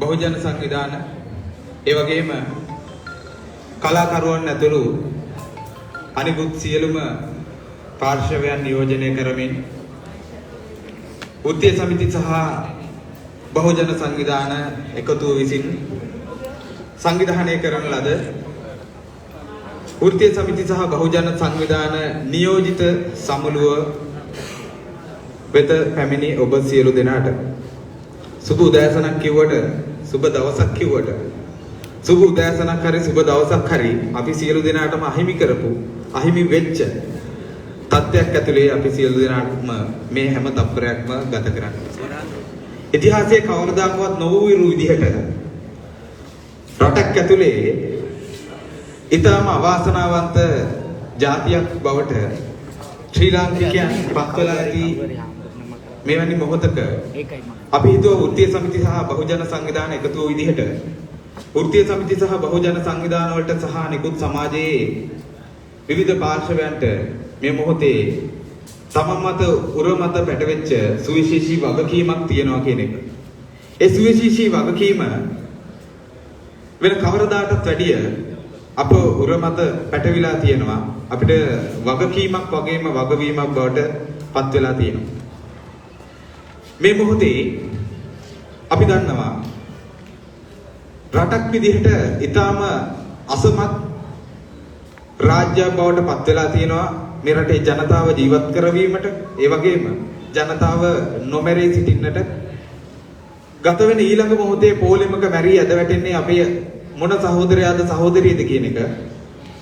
බහුජන සංවිධාන ඒ වගේම කලාකරුවන් ඇතුළු අනිකුත් සියලුම පාර්ශවයන් නියෝජනය කරමින් වෘත්තීය සමිති සහ බහුජන සංවිධාන එකතුව විසින් සංවිධානය කරන ලද වෘත්තීය සමිති සහ බහුජන සංවිධාන නියෝජිත සමුළුව වෙත පැමිණි ඔබ සියලු දෙනාට සුබ උදෑසනක් කිව්වට සුබ දවසක් කිව්වට සුබ උදෑසනක් හරි සුබ දවසක් හරි අපි සියලු දෙනාටම අහිමි කරපු අහිමි වෙච්ච තත්ත්වයක් ඇතුලේ අපි සියලු දෙනාටම මේ හැම තත්පරයක්ම ගත කරන්නේ. ඉතිහාසයේ කවරදාකවත් නොවූ විදිහට රටක් ඇතුලේ ඊටම අවාසනාවන්ත ජාතියක් බවට ශ්‍රී ලාංකිකයන් පත්වලා ඇති මෙවැනි මොහොතක අපි හිතුව වෘත්තීය සමිති සහ බහුජන සංවිධාන එකතු වූ විදිහට වෘත්තීය සමිති සහ බහුජන සංවිධාන වලට සහ නිකුත් සමාජයේ විවිධ පාර්ශවයන්ට මේ මොහොතේ තම මත උර මත පැටවෙච්ච සුවිශේෂී වගකීමක් තියෙනවා කියන එක. ඒ සුවිශේෂී වගකීම වෙන කවරදාටත් වැඩිය අප උර මත පැටවිලා තියෙනවා. අපිට වගකීමක් වගේම වගවීමක් බවට පත් වෙලා තියෙනවා. මේ මොහොතේ අපි දන්නවා රටක් විදිහට ඊටාම අසමත් රාජ්‍යයක් බවට පත් වෙලා තියෙනවා. මේ රටේ ජනතාව ජීවත් කරවීමට ඒ වගේම ජනතාව නොමැරී සිටින්නට ගත වෙන ඊළඟ මොහොතේ පොලිමක මැරී ඇද වැටෙන්නේ අපේ මොන සහෝදරයාද සහෝදරියද කියන එක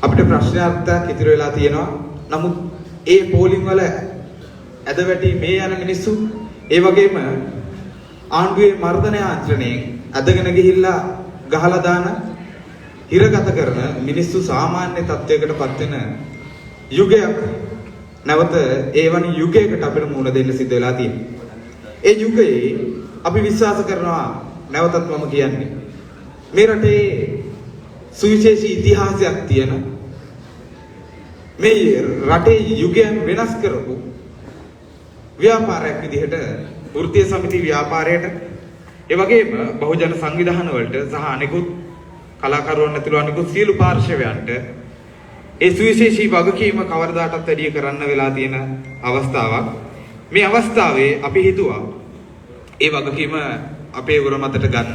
අපිට ප්‍රශ්නාර්ථයක් ඉතිරි වෙලා තියෙනවා. නමුත් ඒ පොලිම් වල ඇද වැටි මේ යන මිනිස්සු ඒ වගේම ආණ්ඩුවේ මර්ධන යාන්ත්‍රණයෙන් ඇදගෙන ගිහිල්ලා ගහලා දාන හිරගත කරන මිනිස්සු සාමාන්‍ය තත්වයකට පත් වෙන යුගයක් නැවත ඒවනි යුගයකට අපිට මුහුණ දෙන්න සිද්ධ වෙලා තියෙනවා. ඒ යුගයේ අපි විශ්වාස කරනවා නැවතත් මම කියන්නේ මේ රටේ සුවිශේෂී ඉතිහාසයක් තියෙන මේ රටේ යුගයන් වෙනස් කරපු ව්‍යාපාරයක් විදිහට වෘත්තීය සමිති ව්‍යාපාරයට ඒ වගේම බහුජන සංවිධාන වලට සහ අනිකුත් කලාකරුවන් ඇතුළු අනිකුත් සියලු පාර්ශවයන්ට ඒ සුවිශේෂී වගකීම කවරදාටත් වැඩි කරන්න වෙලා තියෙන අවස්ථාවක්. මේ අවස්ථාවේ අපි හිතුවා ඒ වගකීම අපේ උර මතට ගන්න.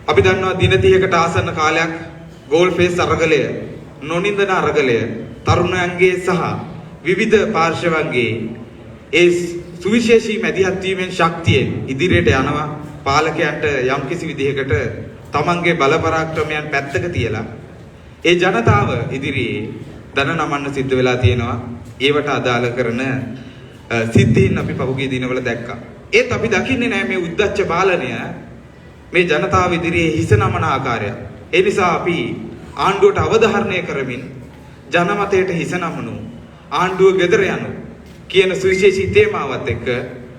අපි දන්නවා දින 30කට ආසන්න කාලයක් ගෝල් ෆේස් අරගලය, නොනින්දන අරගලය, තරුණයන්ගේ සහ විවිධ පාර්ශවයන්ගේ ඒ සුවිශේෂී මැදිහත් වීමෙන් ශක්තියෙන් ඉදිරියට යනවා. පාලකයන්ට යම්කිසි විදිහකට තමන්ගේ බල පරාක්‍රමයන් පැත්තක තියලා ඒ ජනතාව ඉදිරියේ දන නමන්න සිද්ධ වෙලා තියෙනවා. ඒවට අදාළ කරන සිද්ධීන් අපි පහුගිය දිනවල දැක්කා. ඒත් අපි දකින්නේ නැහැ මේ උද්දච්ච පාලනය මේ ජනතාව ඉදිරියේ හිස නමන ආකාරය. ඒ නිසා අපි ආණ්ඩුවට අවධාරණය කරමින් ජනමතයට හිස නමනු ආණ්ඩුව ගෙදර යනු කියන සුවිශේෂී තේමාවත් එක්ක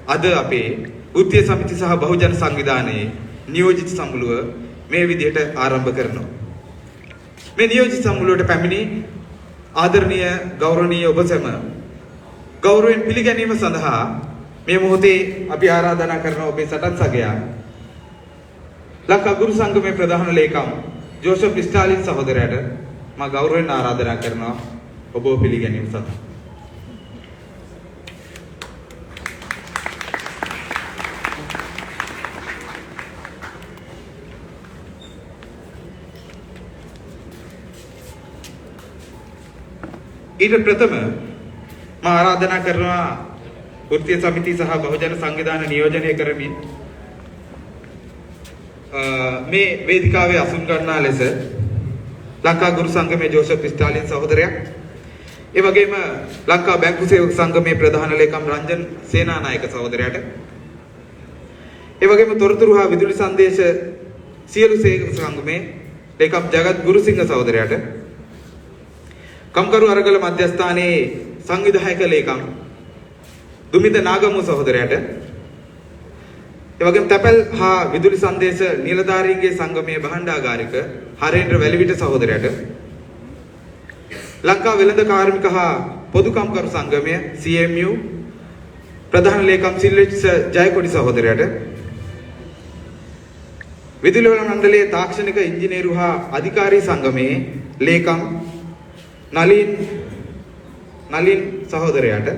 අද අපේ වෘත්තීය සමිති සහ බහුජන සංවිධානයේ නියෝජිත සමුළුව මේ විදිහට ආරම්භ කරනවා. මේ නියෝජිත සමුළුවට පැමිණි ආදරණීය ගෞරවනීය ඔබ සැම ගෞරවයෙන් පිළිගැනීම සඳහා මේ මොහොතේ අපි ආරාධනා කරන ඔබේ සටන් සගයා ලංකා ගුරු සංගමේ ප්‍රධාන ලේකම් ජෝසප් ස්ටාලින් සහෝදරයාට මම ගෞරවයෙන් ආරාධනා කරනවා ඔබව පිළිගැනීම සඳහා. ඊට ප්‍රථම මම ආරාධනා කරනවා වෘත්තීය සමිති සහ බහුජන සංවිධාන නියෝජනය කරමින් මේ වේදිකාවේ අසුන් ගන්නා ලෙස ලංකා ගුරු සංගමේ ජෝසප් ස්ටාලින් සහෝදරයා ඒ වගේම ලංකා බැංකු සේවක සංගමේ ප්‍රධාන ලේකම් රංජන් සේනානායක සහෝදරයාට ඒ වගේම තොරතුරු හා විදුලි සංදේශ සියලු සේවක සංගමේ ලේකම් ජගත් ගුරුසිංහ සහෝදරයාට කම්කරු අරගල මධ්‍යස්ථානයේ සංවිධායක ලේකම් දුමිත නාගමු සහෝදරයාට ඒ වගේම තැපැල් හා විදුලි සංදේශ නිලධාරීන්ගේ සංගමයේ භාණ්ඩාගාරික හරේන්ද්‍ර වැලිවිට සහෝදරයාට ලංකා වෙළඳ කාර්මික හා පොදු කම්කරු සංගමය CMU ප්‍රධාන ලේකම් සිල්වෙච්ච ජයකොඩි සහෝදරයාට විදුලි මණ්ඩලයේ තාක්ෂණික ඉංජිනේරු හා අධිකාරී සංගමයේ ලේකම් නලින් සහෝදරයාට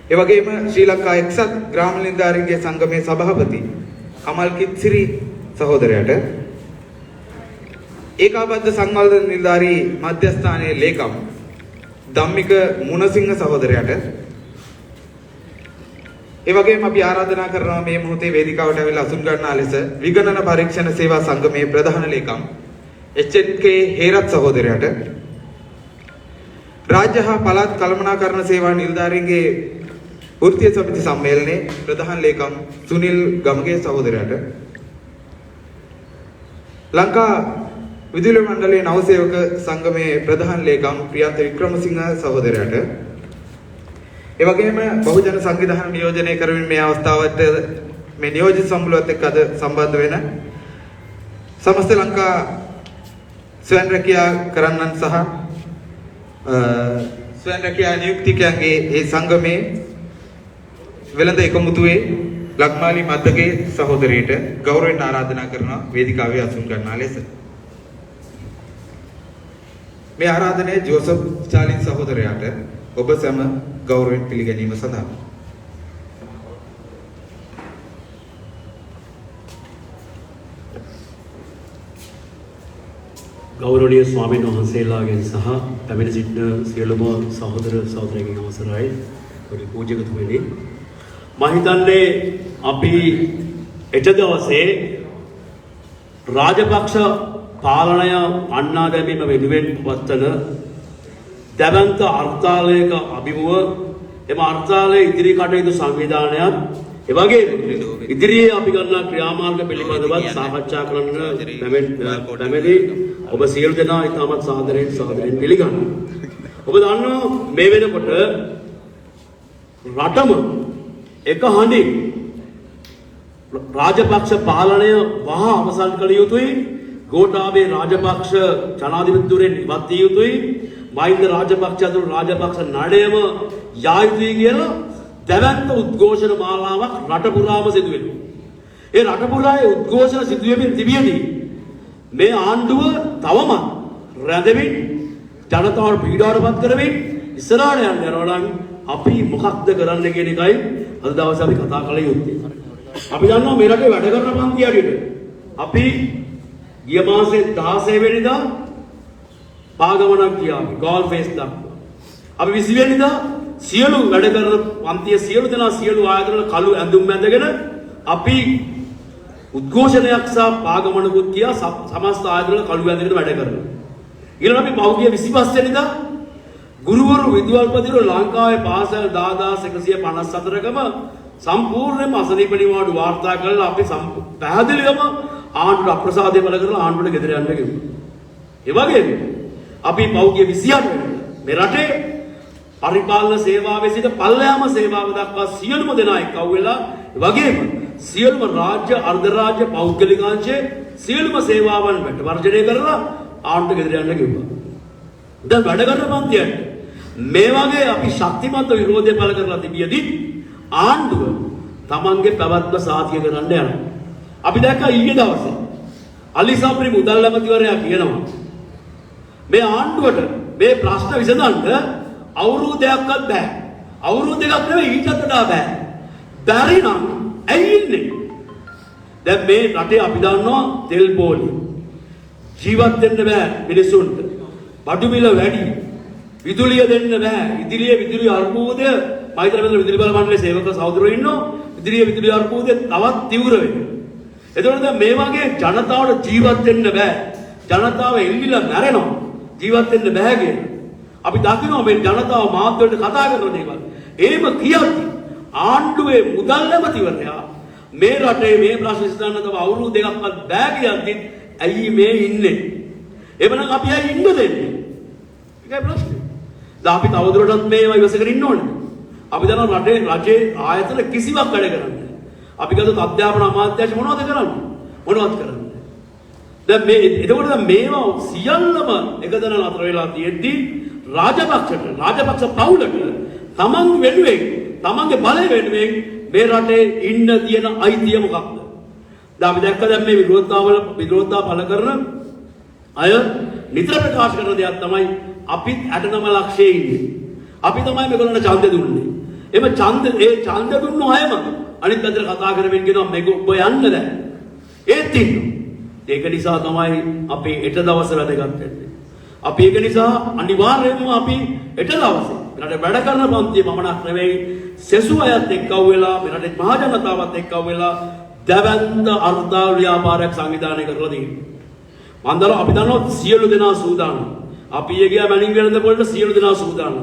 ඒ වගේම ශ්‍රී ලංකා එක්සත් ග්‍රාම නිලධාරීන්ගේ සංගමයේ සභාපති කමල් කිත්සිරි සහෝදරයාට ඒකාබද්ධ සංවර්ධන නිලධාරී මධ්‍යස්ථානයේ ලේකම් ධම්මික මුණසිංහ සහෝදරයාට ඒ වගේම අපි ආරාධනා කරනවා මේ මොහොතේ වේදිකාවට ඇවිල්ලා අසුන් ගන්නා ලෙස විගණන පරීක්ෂණ සේවා සංගමයේ ප්‍රධාන ලේකම් HNK හේරත් සහෝදරයාට රාජ්‍ය හා පළාත් කළමනාකරණ සේවා නිලධාරීන්ගේ වෘත්තීය සමිති සම්මේලනයේ ප්‍රධාන ලේකම් සුනිල් ගමගේ සහෝදරයාට ලංකා විදුලි මණ්ඩලයේ නවසේවක සංගමයේ ප්‍රධාන ලේකම් ප්‍රියන්ත වික්‍රමසිංහ සහෝදරයාට ඒ වගේම බහුජන සංවිධාන නියෝජනය කරමින් මේ අවස්ථාවට මේ නියෝජිත සම්මුලවත් එක්ක අද සම්බන්ධ වෙන සමස්ත ලංකා ස්වයං රැකියා කරන්නන් සහ ස්වයං රැකියා නියුක්තිකයන්ගේ ඒ සංගමයේ වෙළඳ එකමුතුවේ ලක්මාලි මද්දගේ සහෝදරියට ගෞරවයෙන් ආරාධනා කරනවා වේදිකාවේ අසුන් ගන්නා ලෙස. මේ ආරාධනය ජෝසප් චාලින් සහෝදරයාට ඔබ සැම ගෞරවයෙන් පිළිගැනීම සඳහා ගෞරවනීය ස්වාමීන් වහන්සේලාගෙන් සහ පැමිණ සිටින සියලුම සහෝදර සහෝදරියන්ගෙන් අවසරයි පොඩි පූජකතුමනි මම හිතන්නේ අපි එට දවසේ රාජපක්ෂ පාලනය අන්නා දැමීම වෙනුවෙන් පවත්වන දැවන්ත අර්ථාලයක අභිමුව එම අර්ථාලයේ ඉදිරි කටයුතු සංවිධානයත් එවැගේම ඉදිරියේ අපි ගන්නා ක්‍රියාමාර්ග පිළිබඳව සාකච්ඡා කරන්න පැමිණි ඔබ සියලු දෙනා ඉතාමත් සාදරයෙන් පිළිගන්නවා. ඔබ දන්නවා මේ වෙනකොට රටම එක හඬින් රාජපක්ෂ පාලනය වහා අවසන් කළ යුතුයි. ගෝඨාභය රාජපක්ෂ ජනාධිපතිවරයෙක් ඉවත් විය යුතුයි. මහින්ද රාජපක්ෂ ඇතුළු රාජපක්ෂ නඩයම යා යුතුයි කියලා දැවැන්ත උද්ඝෝෂණ මාලාවක් රට පුරාම සිදු වෙනවා. ඒ රට පුරායේ උද්ඝෝෂණ සිදු වෙමින් තිබියදී මේ ආණ්ඩුව තවමත් රැඳෙමින් ජනතාවට පීඩාවටපත් කරමින් ඉස්සරහට යනවා නම් අපි මොකක්ද කරන්න කියන එකයි අද දවසේ අපි කතා කළ යුත්තේ. අපි දන්නවා මේ රටේ වැඩ කරන පන්ති ඇරියට අපි ගිය මාසේ 16 වෙනිදා පාගමනක් ගියා ගෝල් ෆේස් දක්වා. අපි 20 වෙනිදා සියලු වැඩ කරන පන්තියේ සියලු දෙනා සියලු ආයතන කළු ඇඳුම් ඇඳගෙන අපි උද්ඝෝෂණයක් සහ පාගමනකුත් ගියා සමස්ත ආයතන කළු ඇඳගෙන වැඩ කරනවා. ඊළඟ අපි පෞද්ගලික 25 වෙනිදා ගුරුවරු විද්‍යාල්පතිවරු ලංකාවේ පාසල් 10154කම සම්පූර්ණයෙන්ම අසනීප නිවාඩු වාර්තා කරලා අපි පැහැදිලිවම ආණ්ඩුවට අප්‍රසාදය පළ කරලා ආණ්ඩුවට ගෙදර යන්න කිව්වා. ඒ වගේම අපි පෞද්ගලික 28 මේ රටේ පරිපාලන සේවාවේ සිට පල්ලෑම සේවාව දක්වා සියලුම දෙනා එක්ව වෙලා වගේම සියලුම රාජ්‍ය අර්ධ රාජ්‍ය පෞද්ගලිකාංශයේ සියලුම සේවාවන් වර්ජනය කරලා ආණ්ඩුවට ගෙදර යන්න කිව්වා. දැන් වැඩ කරන පන්තියට මේ වගේ අපි ශක්තිමත් විරෝධය පළ කරලා තිබියදී ආණ්ඩුව තමන්ගේ පැවැත්ම සාතික කරන්න යනවා. අපි දැක්කා ඊයේ දවසේ අලිසප්‍රි මුදල් ඇමතිවරයා කියනවා මේ ආණ්ඩුවට මේ ප්‍රශ්න විසඳන්න අවුරුද්දයක්වත් බෑ. අවුරුදු දෙකක් නෙවෙයි ඊටත් වඩා බෑ. බැරි නම් ඇයි ඉන්නේ? දැන් මේ රටේ අපි දන්නවා තෙල් පොලි ජීවත් වෙන්න බෑ මිනිසුන්ට. බඩු මිල වැඩි. විදුලිය දෙන්න බෑ. ඉදිරියේ විදුලි අර්බුදය මෛත්‍රී විදුලි බල මණ්ඩලයේ සේවක සහෝදරයෝ ඉන්නවා. ඉදිරියේ විදුලි අර්බුදය තවත් තීව්‍ර වෙනවා. එතකොට දැන් මේ වගේ ජනතාවට ජීවත් වෙන්න බෑ. ජනතාව එල්ලිලා මැරෙනවා. ජීවත් වෙන්න බෑ කියලා. අපි දකිනවා මේ ජනතාව මාධ්‍යවලට කතා කරන දේවල්. එහෙම කියද්දි ආණ්ඩුවේ මුදල් ඇමතිවරයා මේ රටේ මේ ප්‍රශ්න විසඳන්න තව අවුරුදු දෙකක්වත් බෑ කියද්දි ඇයි මේ ඉන්නේ? එවනම් අපි ඇයි ඉන්න දෙන්නේ? ඒකයි ප්‍රශ්නේ. දැන් අපි තවදුරටත් මේවා ඉවසගෙන ඉන්න ඕනේ. අපි දන්නවා රජේ ආයතන කිසිවක් වැඩ කරන්නේ නැහැ. අපි ගත්තොත් අධ්‍යාපන අමාත්‍යාංශ මොනවද කරන්නේ? මොනවද කරන්නේ? දැන් මේ එතකොට දැන් මේවා සියල්ලම එකතැන නතර වෙලා තියෙද්දි රාජපක්ෂ පවුලට තමන් වෙනුවෙන් තමන්ගේ බලය වෙනුවෙන් මේ රටේ ඉන්න තියෙන අයිතිය මොකක්ද? දැන් අපි දැක්ක දැන් මේ විරෝධතා පළ කරන අය නිතර ප්‍රකාශ කරන දෙයක් තමයි අපිත් 69 ලක්ෂයේ ඉන්නේ. අපි තමයි මේගොල්ලන්ට ඡන්දෙ දුන්නේ. එම ඡන්ද දුන්නු අයම අනිත් අතට කතා කරමින් කියනවා මේක ඔබ යන්න දැන්. ඒත් ඉන්නවා. ඒක නිසා තමයි අපි හෙට දවස වැදගත් වෙන්නේ. අපි ඒක නිසා අනිවාර්යයෙන්ම අපි හෙට දවසේ මෙරට වැඩ කරන පන්තිය පමණක් නෙවෙයි සෙසු අයත් එක්කව වෙලා මෙරට මහ ජනතාවත් එක්කව වෙලා දැවැන්ත අර්ථා ව්‍යාපාරයක් සංවිධානය කරලා තියෙනවා. මන්දර අපි දන්නවා සියලු දෙනා සූදානම්. අපි ඊගියා මැනින් වෙනද වලට සියලු දෙනා සූදානම්.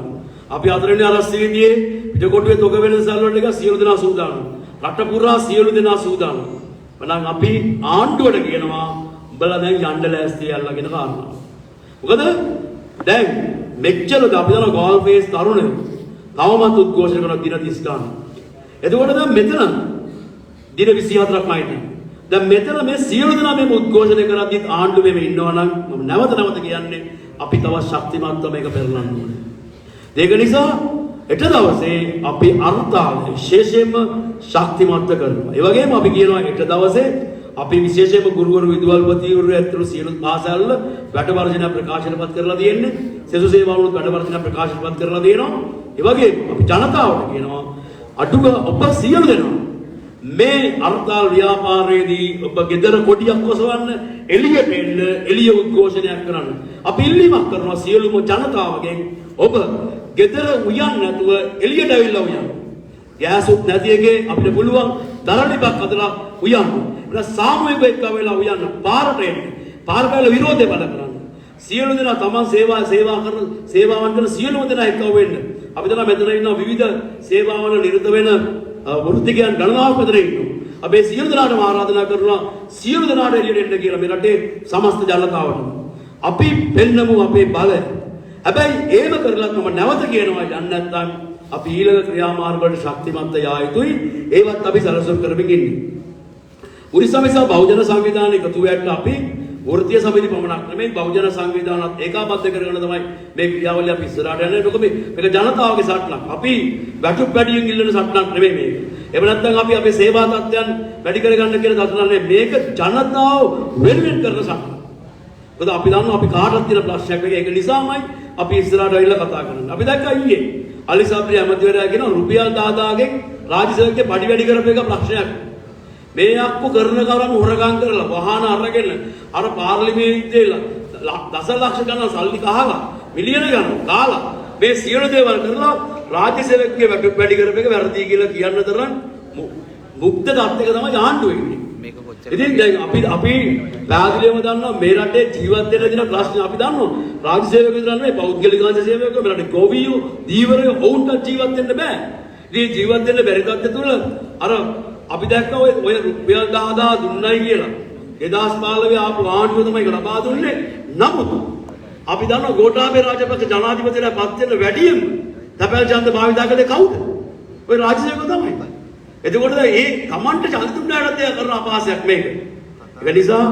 අපි අතරේ අරස්සීදියේ පිටකොටුවේ තොග වෙනසල් වලට එක සියලු දෙනා සූදානම්. රට පුරා සියලු දෙනා සූදානම්. බලන්න අපි ආණ්ඩුවට කියනවා උඹලා දැන් යන්න ලෑස්ති යල්ලාගෙන කාරණා. මොකද දැන් මෙච්චර අපි දන්නවා ගෝල් ෆේස් තරුණයෝ තවමත් උද්ඝෝෂණ කරන දින 30 ගන්න. එතකොට දැන් මෙතන දින 24ක් මයිනේ. දැන් මෙතන මේ සියලු දෙනා මේ උද්ඝෝෂණය කරද්දිත් ආණ්ඩුවෙම ඉන්නවා නම් මම නැවත කියන්නේ අපි තවත් ශක්තිමත්ව මේක පෙරලන්න ඕනේ. ඒක නිසා හෙට දවසේ අපි අර්ථාල විශේෂයෙන්ම ශක්තිමත් කරනවා. ඒ වගේම අපි කියනවා හෙට දවසේ අපි විශේෂයෙන්ම ගුරුවරු විදුහල්පතිවරු ඇතුළු සියලු පාසල් වැඩ වර්ජන ප්‍රකාශනපත් කරලා තියෙන්නේ. සෙසු සේවාවලු වැඩ වර්ජන ප්‍රකාශනපත් කරලා දෙනවා. ඒ වගේම අපි ජනතාවට කියනවා අඩුව ඔබ සියලු දෙනා මේ අර්ථාල් ව්‍යාපාරයේදී ඔබ ගෙදර කොටියක් ඔසවන්න එළියට එන්න එළිය උද්ඝෝෂණයක් කරන්න. අපි ඉල්ලීමක් කරනවා සියලුම ජනතාවගෙන් ඔබ ගෙදර උයන් නැතුව එළියට ඇවිල්ලා උයන්. ගෑසුත් නැති එකේ අපිට පුළුවන් දරණිපක් අදලා උයන්. ඒක සාමූහිකව එක්ක වෙලා උයන් පාරට එන්න. පාරවල විරෝධය බල කරන්න. සියලු දෙනා තමන් සේවාවන් කරන සියලුම දෙනා එක්ක වෙන්න. අපි දන්නා මෙතන ඉන්න විවිධ සේවාවල නිරත වෙන වෘත්තිකයන් ගණනාවක් මෙතන ඉන්නවා. අපි සියලු දෙනාටම ආරාධනා කරනවා සියලු දෙනාට එළියට එන්න කියලා මේ රටේ සමස්ත ජනතාවට. අපි පෙන්නමු අපේ බලය. හැබැයි ඒම කරලත් මම නැවත කියනවා යන්න නැත්නම් අපි ඊළඟ ක්‍රියාමාර්ග වලට ශක්තිමත් යා යුතුයි. ඒවත් අපි සැලසුම් කරමින් ඉන්නේ. උරිසමිසා බහුජන සංවිධානය එකතු වෙන්න අපි වෘත්තීය සමිති පමණක් නෙමෙයි බහුජන සංවිධානත් ඒකාබද්ධ කරගෙන තමයි මේ ක්‍රියාවලිය අපි ඉස්සරහට යන්නේ. මොකද මේක ජනතාවගේ සටනක්. අපි වැටුප් වැඩියෙන් ඉල්ලන සටනක් නෙමෙයි මේක. එහෙම නැත්නම් අපි අපේ සේවා තත්ත්වයන් වැඩි කරගන්න කියන සටනක් නෙමෙයි. මේක ජනතාව වෙනුවෙන් කරන සටනක්. මොකද අපි දන්නවා අපි කාටවත් තියෙන ප්‍රශ්නයක් එක. ඒක නිසාමයි අපි ඉස්සරහට ඇවිල්ලා කතා කරන්නේ. අපි දැක්කා ඊයේ අලිසබ්‍රි ඇමතිවරයා කියන රුපියල් 10000ගෙන් රාජ්‍ය සේවකගේ පඩි වැඩි කරපු එක ප්‍රශ්නයක්. මේ අක්කු කරන කරන් හොරගම් කරලා වාහන අරගෙන අර පාර්ලිමේන්තුවේ දසලක්ෂ ගණන් සල්ලි කහලා මිලියන ගණන් කාලා මේ සියලු දේවල් කරලා රාජ්‍ය සේවකගේ වැඩි කරපු එක වැරදි කියලා කියන්න තරම් මුක්ත තත්ත්වයක තමයි ආණ්ඩුව ඉන්නේ. ඉතින් දැන් අපි පැහැදිලිවම දන්නවා මේ රටේ ජීවත් වෙන්න දින ප්‍රශ්න අපි දන්නවා. රාජ්‍ය සේවකයෝ විතර නෙවෙයි පෞද්ගලික අංශ සේවකයෝ මේ රටේ ගොවියෝ දීවරයෝ ඔවුන්ට ජීවත් වෙන්න බෑ. ඉතින් ජීවත් වෙන්න බැරි තත්ත්වය තුල අර අපි දැක්ක ඔය රුපියල් 10000 දුන්නයි කියලා 2015 ආපු ආණ්ඩුව තමයි ඒක ලබා දුන්නේ. නමුත් අපි දන්නවා ගෝඨාභය රාජපක්ෂ ජනාධිපතිලා පත් වෙන වැඩියෙන් තැපැල් ඡන්ද භාවිතා කළේ කවුද? ඔය රාජ්‍ය සේවකයෝ තමයි. එතකොට මේ කමන්ට ඡන්ද දුන්නාට දෙයක් කරන අපහාසයක් මේක. ඒක නිසා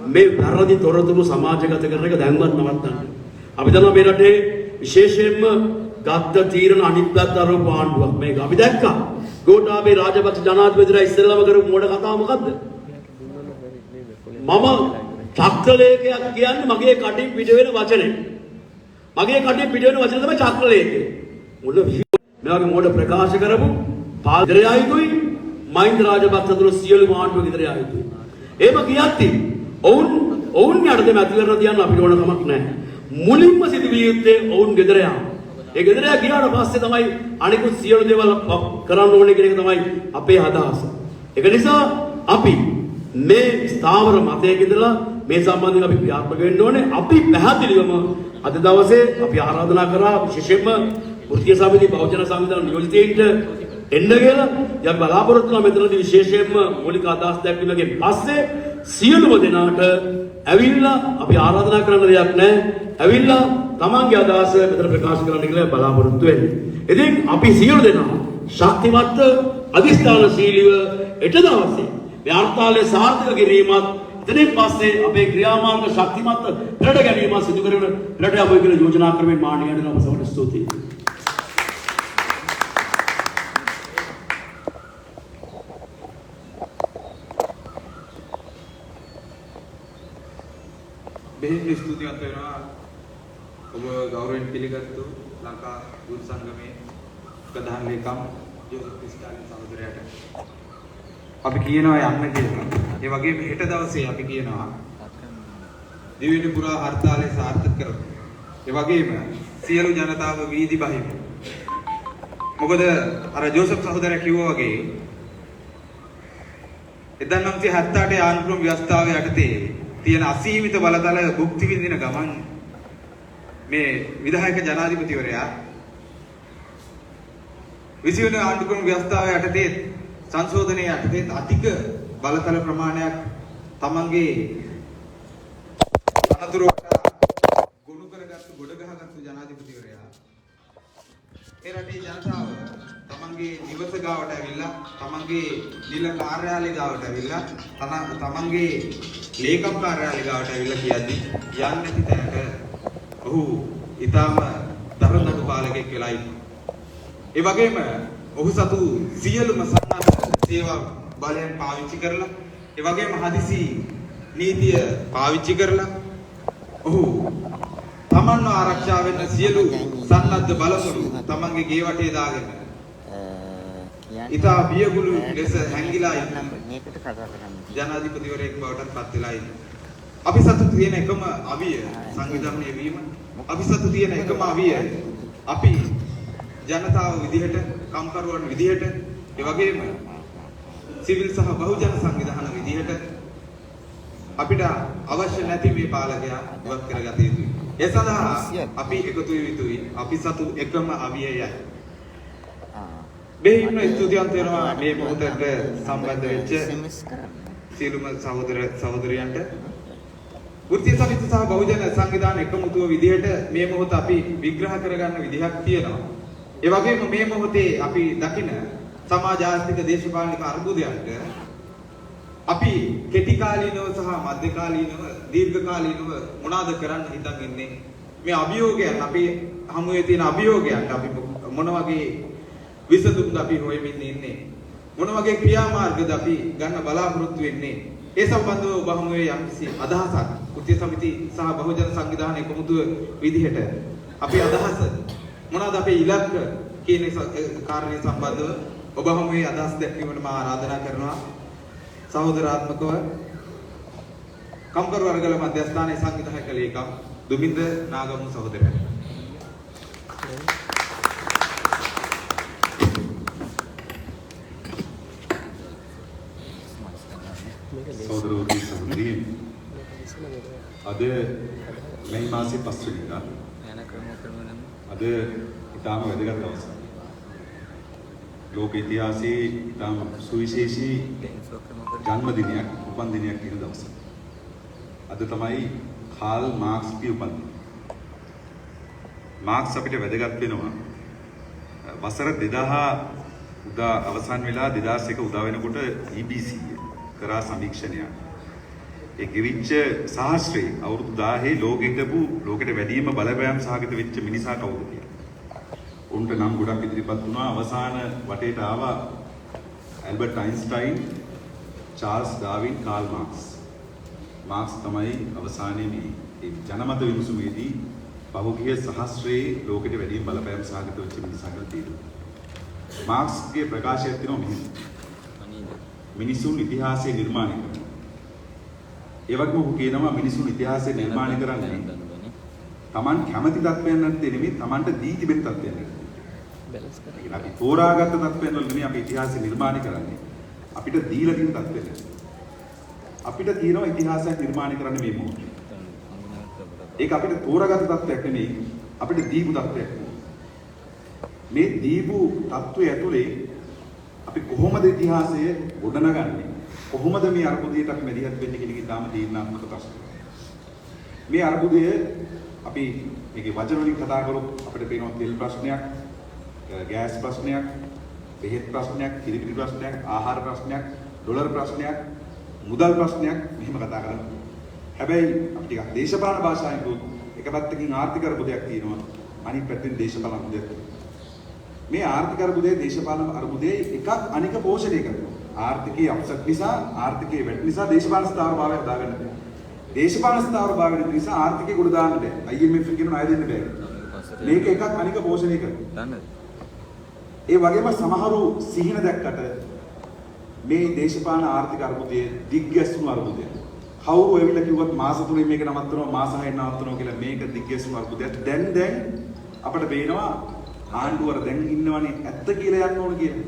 මේ වැරදි තොරතුරු සමාජගත කරන එක දැන්වත් නවත්තන්න. අපි දන්නවා මේ රටේ විශේෂයෙන්ම ගත්ත තීරණ අනිත් පැත්ත අරපු ආණ්ඩුවක් මේක. අපි දැක්කා ගෝඨාභය රාජපක්ෂ ජනාධිපතිලා ඉස්සෙල්ලාම කරපු මොඩ කතාව මොකද්ද? මම චක්‍රලේඛයක් කියන්නේ මගේ කටින් පිට වෙන වචනේ. මගේ කටින් පිට වෙන වචනේ තමයි චක්‍රලේඛය. මොන මේ වගේ මොඩ ප්‍රකාශ කරපු පාදරයයිතුයි මහින්ද රාජපක්ෂ තුළ සියලු ආණ්ඩුව ගෙදර යයිතුයි. එහෙම කියද්දි ඔවුන් යටතේ මැතිවරණ තියන්න අපිට ඕන කමක් නැහැ. මුලින්ම සිදුවිය යුත්තේ ඔවුන් ගෙදර යාම. ඒ ගෙදර ගියාට පස්සේ තමයි අනිකුත් සියලු දේවල් කරන්න ඕනේ කියන එක තමයි අපේ අදහස. ඒක නිසා අපි මේ ස්ථාවර මතයක ඉඳලා මේ සම්බන්ධයෙන් අපි ක්‍රියාත්මක වෙන්න ඕනේ. අපි පැහැදිලිවම අද දවසේ අපි ආරාධනා කරා විශේෂයෙන්ම වෘත්තීය සමිති බහුජන සංවිධාන නියෝජිතයින්ට එන්න කියලා. යම් බලාපොරොත්තු වෙනවා මෙතනදී විශේෂයෙන්ම මූලික අදහස් දැක්වීමකින් පස්සේ සියලුම දෙනාට ඇවිල්ලා අපි ආරාධනා කරන දෙයක් නැහැ. ඇවිල්ලා තමන්ගේ අදහස මෙතන ප්‍රකාශ කරන්න කියලා බලාපොරොත්තු වෙන්නේ. ඉතින් අපි සියලු දෙනා ශක්තිමත් අධිෂ්ඨානශීලීව හෙට දවසේ මේ අර්ථාලය සාර්ථක කිරීමත් ඉතින් පස්සේ අපේ ක්‍රියාමාර්ග ශක්තිමත් පෙරට ගැනීම සිදු කරන රට අපේ කියලා යෝජනා කරමින් මාණ්‍යයට අපසවට ස්තුතියි. බෙහෙවින් ස්තුතිවන්ත වෙනවා ඔබ ගෞරවයෙන් පිළිගත්තු ලංකා බුදු සංගමේ ප්‍රධාන ලේකම් ජෝසප් ක්‍රිස්ටියානි සහෝදරයාට අපි කියනවා යන්න කියලා. ඒ වගේම හෙට දවසේ අපි කියනවා දිවිනි පුරා හර්තාලය සාර්ථක කරමු. ඒ වගේම සියලු ජනතාව වීදි බහිමු. මොකද අර ජෝසප් සහෝදරයා කිව්වා වගේ 1978 ආණ්ඩුක්‍රම ව්‍යවස්ථාව යටතේ තියෙන අසීමිත බලතල භුක්ති විඳින ගමන් මේ විධායක ජනාධිපතිවරයා 20 වෙනි ආණ්ඩුක්‍රම ව්‍යවස්ථාව යටතේ සංශෝධනයේ යටතේ අධික බලතල ප්‍රමාණයක් තමන්ගේ අනතුරට ගොනු කරගත්තු ගොඩ ගහගත්තු ජනාධිපතිවරයා ඒ රටේ ජනතාව තමන්ගේ නිවස ගාවට ඇවිල්ලා තමන්ගේ නිල කාර්යාලය ගාවට ඇවිල්ලා තමන්ගේ ලේකම් කාර්යාලය ගාවට ඇවිල්ලා කියද්දි යන්නේ නැති තැනට ඔහු ඊටාම දරදඬු පාලකෙක් වෙලා ඉන්නවා. ඒ වගේම ඔහු සතු සියලුම සන්නද්ධ සේවා බලයන් පාවිච්චි කරලා ඒ වගේම හදිසි නීතිය පාවිච්චි කරලා ඔහු තමන්ව ආරක්ෂා වෙන්න සියලු සන්නද්ධ බලමුළු තමන්ගේ ගේ වටේ දාගෙන ඉතා බියගුළු ලෙස හැංගිලා ඉන්න ජනාධිපතිවරයෙක් බවට පත් වෙලා ඉන්න. අපි සතු තියෙන එකම අවිය සංවිධානය වීම. අපි සතු තියෙන එකම අවිය අපි ජනතාව විදිහට, කම්කරුවන් විදිහට, ඒ වගේම සිවිල් සහ බහුජන සංවිධාන විදිහට අපිට අවශ්‍ය නැති මේ පාලකයා ඉවත් කරගත යුතුයි. ඒ සඳහා අපි එකතු වෙ යුතුයි. අපි සතු එකම අවියයයි. බෙහෙවින්ම ස්තුතිවන්ත වෙනවා මේ මොහොතට සම්බන්ධ වෙච්ච සියලුම සහෝදර සහෝදරියන්ට. වෘත්තීය සමිති සහ බහුජන සංවිධාන එකමුතුව විදිහට මේ මොහොත අපි විග්‍රහ කරගන්න විදිහක් තියෙනවා. ඒ වගේම මේ මොහොතේ අපි දකින සමාජ ආර්ථික දේශපාලනික අර්බුදයන්ට අපි කෙටි කාලීනව සහ මධ්‍ය කාලීනව දීර්ඝ කාලීනව මොනවාද කරන්න හිතන් ඉන්නේ? මේ අභියෝගයන් අපි හමුවේ තියෙන අභියෝගයන්ට අපි මොන වගේ විසඳුම් අපි හොයමින් ඉන්නේ? මොන වගේ ක්‍රියාමාර්ගද අපි ගන්න බලාපොරොත්තු වෙන්නේ? ඒ සම්බන්ධව ඔබ හමුවේ යම්කිසි අදහසක් වෘත්තීය සමිති සහ බහුජන සංවිධාන එකමුතුව විදිහට අපි අදහස මොනවාද අපේ ඉලක්ක කියන කාරණේ සම්බන්ධව ඔබ හමුවේ අදහස් දැක්වීමට මා ආරාධනා කරනවා. සහෝදරාත්මකව කම්කරු වර්ගල මධ්‍යස්ථානයේ සංවිධායක ලේකම් දුමින්ද නාගමු සහෝදරයා. සහෝදරවරුනි සහෝදරියනි, අද මේ මාසේ 5 වෙනිදා අද ඉතාම වැදගත් දවසක්. ලෝක ඉතිහාසයේ ඉතාම සුවිශේෂී ජන්මදිනයක්, උපන් දිනයක් තියෙන දවසක්. අද තමයි කාල් මාක්ස්ගේ උපන් දිනය. මාක්ස් අපිට වැදගත් වෙනවා වසර 2000 උදා අවසන් වෙලා 2001 උදා වෙනකොට EBC කරා සමීක්ෂණයක්. ඒ ගෙවිච්ච සහස්‍රේ අවුරුදු 1000 ලෝකෙට වැඩිම බලපෑම් සහගත වෙච්ච මිනිසා කවුද කියලා. උන්ට නම් ගොඩක් ඉදිරිපත් වුණා. අවසාන වටේට ආවා Albert Einstein, Charles Darwin, Karl Marx. Marx තමයි අවසානයේ මේ ජනමත විමසුමේදී පහුගිය සහස්‍රයේ ලෝකෙට වැඩිම බලපෑම් සහගත වෙච්ච මිනිසා කියලා තියෙනවා. මාක්ස්ගේ ප්‍රකාශයක් තියෙනවා මෙහෙම. මිනිසුන් ඉතිහාසය නිර්මාණය කරනවා. ඒ වගේම ඔහු කියනවා මිනිසුන් ඉතිහාසය නිර්මාණය කරන්නේ Taman කැමති තත්ත්වයන් නැත්තේ නෙමෙයි Tamanට දී තිබෙන තත්ත්වයන් නැත්තේ. බැලන්ස් කරලා. අපි තෝරාගත්ත තත්ත්වයන් වල නෙමෙයි අපි ඉතිහාසය නිර්මාණය කරන්නේ. අපිට දීලා තියෙන තත්ත්වයන්. අපිට තියෙනවා ඉතිහාසය නිර්මාණය කරන්න මේ මොහොතේ. ඒක අපිට තෝරාගත්ත තත්ත්වයක් නෙමෙයි අපිට දීපු තත්ත්වයක්. මේ දීපු තත්ත්වය ඇතුලේ අපි කොහොමද ඉතිහාසය ගොඩනගන්නේ? කොහොමද මේ අර්බුදයට අපි මැදිහත් වෙන්නේ කියන එක ඉතාම තීරණාත්මක ප්‍රශ්නයක්. මේ අර්බුදය අපි මේකේ වචන වලින් කතා කරොත් අපිට පේනවා තෙල් ප්‍රශ්නයක්, ගෑස් ප්‍රශ්නයක්, බෙහෙත් ප්‍රශ්නයක්, කිරිපිටි ප්‍රශ්නයක්, ආහාර ප්‍රශ්නයක්, ඩොලර් ප්‍රශ්නයක්, මුදල් ප්‍රශ්නයක් මෙහෙම කතා කරනවා. හැබැයි අපි ටිකක් දේශපාලන භාෂාවෙන් කිව්වොත් එක පැත්තකින් ආර්ථික අර්බුදයක් තියෙනවා, අනිත් පැත්තෙන් දේශපාලන අර්බුදයක් තියෙනවා. මේ ආර්ථික අර්බුදයේ දේශපාලන අර්බුදයේ එකක් අනික පෝෂණය කරනවා. ආර්ථිකයේ අපසෙට් නිසා, ආර්ථිකයේ වැට් නිසා දේශපාලන ස්ථාවරභාවයක් දාගන්න බෑ. දේශපාලන ස්ථාවර භාගය නිසා ආර්ථිකය ගොඩ දාන්න බෑ. IMF කියන ණය දෙන්න බෑ. මේක එකක් අනික පෝෂණය කරනවා. ඒ වගේම සමහරු සිහින දැක්කට මේ දේශපාලන ආර්ථික අර්බුදයේ දිග්ගැස්සුණු අර්බුදය. කවුරු ඇවිල්ලා කිව්වත් මාස 3 මේක නවත්තනවා මාස 6 නවත්තනවා කියලා මේක දිග්ගැස්සුණු අර්බුදයට දැන් අපිට පේනවා ආණ්ඩුවර දැන් ඉන්නවනේ ඇත්ත කියලා යන්න ඕන කියලා.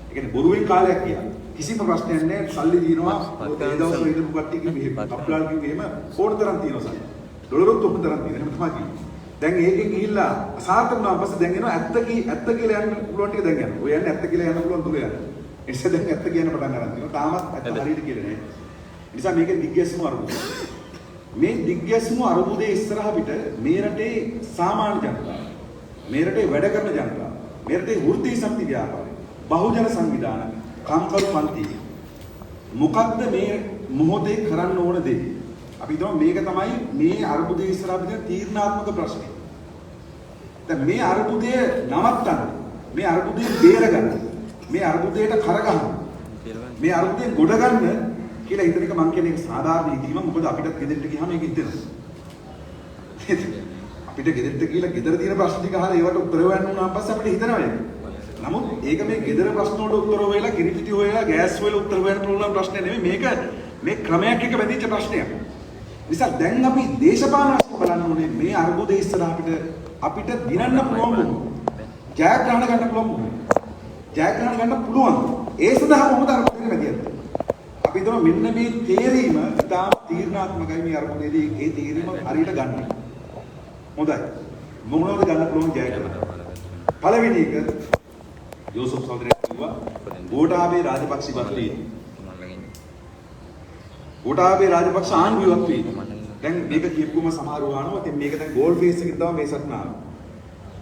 ඒ කියන්නේ බොරුවෙන් කාලයක් කියලා. කිසිම ප්‍රශ්නයක් නැහැ සල්ලි දිනනවා ඒ දවස්වල ඉඳපු කට්ටිය කිව්වේ අප්ලාල් කිව්වේ එහෙම ඕන තරම් තියෙනවා සල්ලි. ඩොලරුත් ඕන තරම් තියෙනවා. එහෙම තමයි කිව්වේ. දැන් ඒකෙන් ගිහිල්ලා අසාර්ථක වුණාන් පස්සේ දැන් එනවා ඇත්ත කියලා යන්න පුළුවන් ටික දැන් යනවා. ඔය යන්නේ ඇත්ත කියලා යන්න පුළුවන් දුර යනවා. ඒ නිසා දැන් ඇත්ත කියන පටන් ගන්න තියෙනවා. තාමත් ඇත්ත හරියට කියලා නෑ. ඒ නිසා මේක දිග්ගැස්ම අරුබුද. මේ දිග්ගැස්ම අරුබුදේ ඉස්සරහ පිට මේ රටේ සාමාන්‍ය ජනතාව, මේ රටේ වැඩ කරන ජනතාව, මේ රටේ වෘත්තීය සමිති ව්‍යාපාරය, බහුජන සංවිධාන, කම්කරු පන්ති මොකක්ද මේ මොහොතේ කරන්න ඕන දේ? අපි හිතමු මේක තමයි මේ අරුබුදේ ඉස්සරහ පිට තීරණාත්මක ප්‍රශ්නේ. දැන් මේ අරුබුදය නවත්තන්න, මේ අරුබුදයෙන් බේරගන්න, මේ අරුබුදයට කරගන්න, මේ අරුබුදයෙන් ගොඩ ගන්න කියලා හිතන එක මම කියන්නේ ඒක සාධාරණ ඉදීම. මොකද අපිට ගෙදරට ගියාම මේක හිතෙනවා. අපිට ගෙදරට ගිහලා ගෙදර තියෙන ප්‍රශ්න ටික අහලා ඒවට උත්තර හොයන්න උනාන් පස්සේ අපිට හිතනවා ඒක. නමුත් ඒක මේ ගෙදර ප්‍රශ්න වලට උත්තර හොයලා, කිරිපිටි හොයලා, ගෑස් හොයලා උත්තර හොයන්න පුළුවන් ප්‍රශ්නයක් නෙමෙයි. මේක මේ ක්‍රමයක් එක්ක බැඳිච්ච ප්‍රශ්නයක්. නිසා දැන් අපි දේශපාලන රටක බලන්න ඕනේ මේ අරුබුදේ ඉස්සරහ අපිට දිනන්න පුළුවන්. ජයග්‍රහණ ගන්න පුළුවන්. ජයග්‍රහණ ගන්න පුළුවන්. ඒ සඳහා මොකද අරුබුදේ මැදියද? අපි හිතමු මෙන්න මේ තේරීම ඉතාම තීරණාත්මකයි මේ අරුබුදේදී ඒ තේරීම හරියට ගන්න. හොඳයි. මොනවද ගන්න පුළුවන් ජයග්‍රහණ? පළවෙනි එක යෝසප් සහෝදරයා කිව්වා ගෝඨාභය රාජපක්ෂ ඉවත් වී. ගෝඨාභය රාජපක්ෂ ආණ්ඩුව ඉවත් වී. දැන් මේක කියපුවම සමහරව ආනවා. ඉතින් මේක දැන් ගෝල් ෆේස් එකකින් තමයි මේ සටන ආවේ.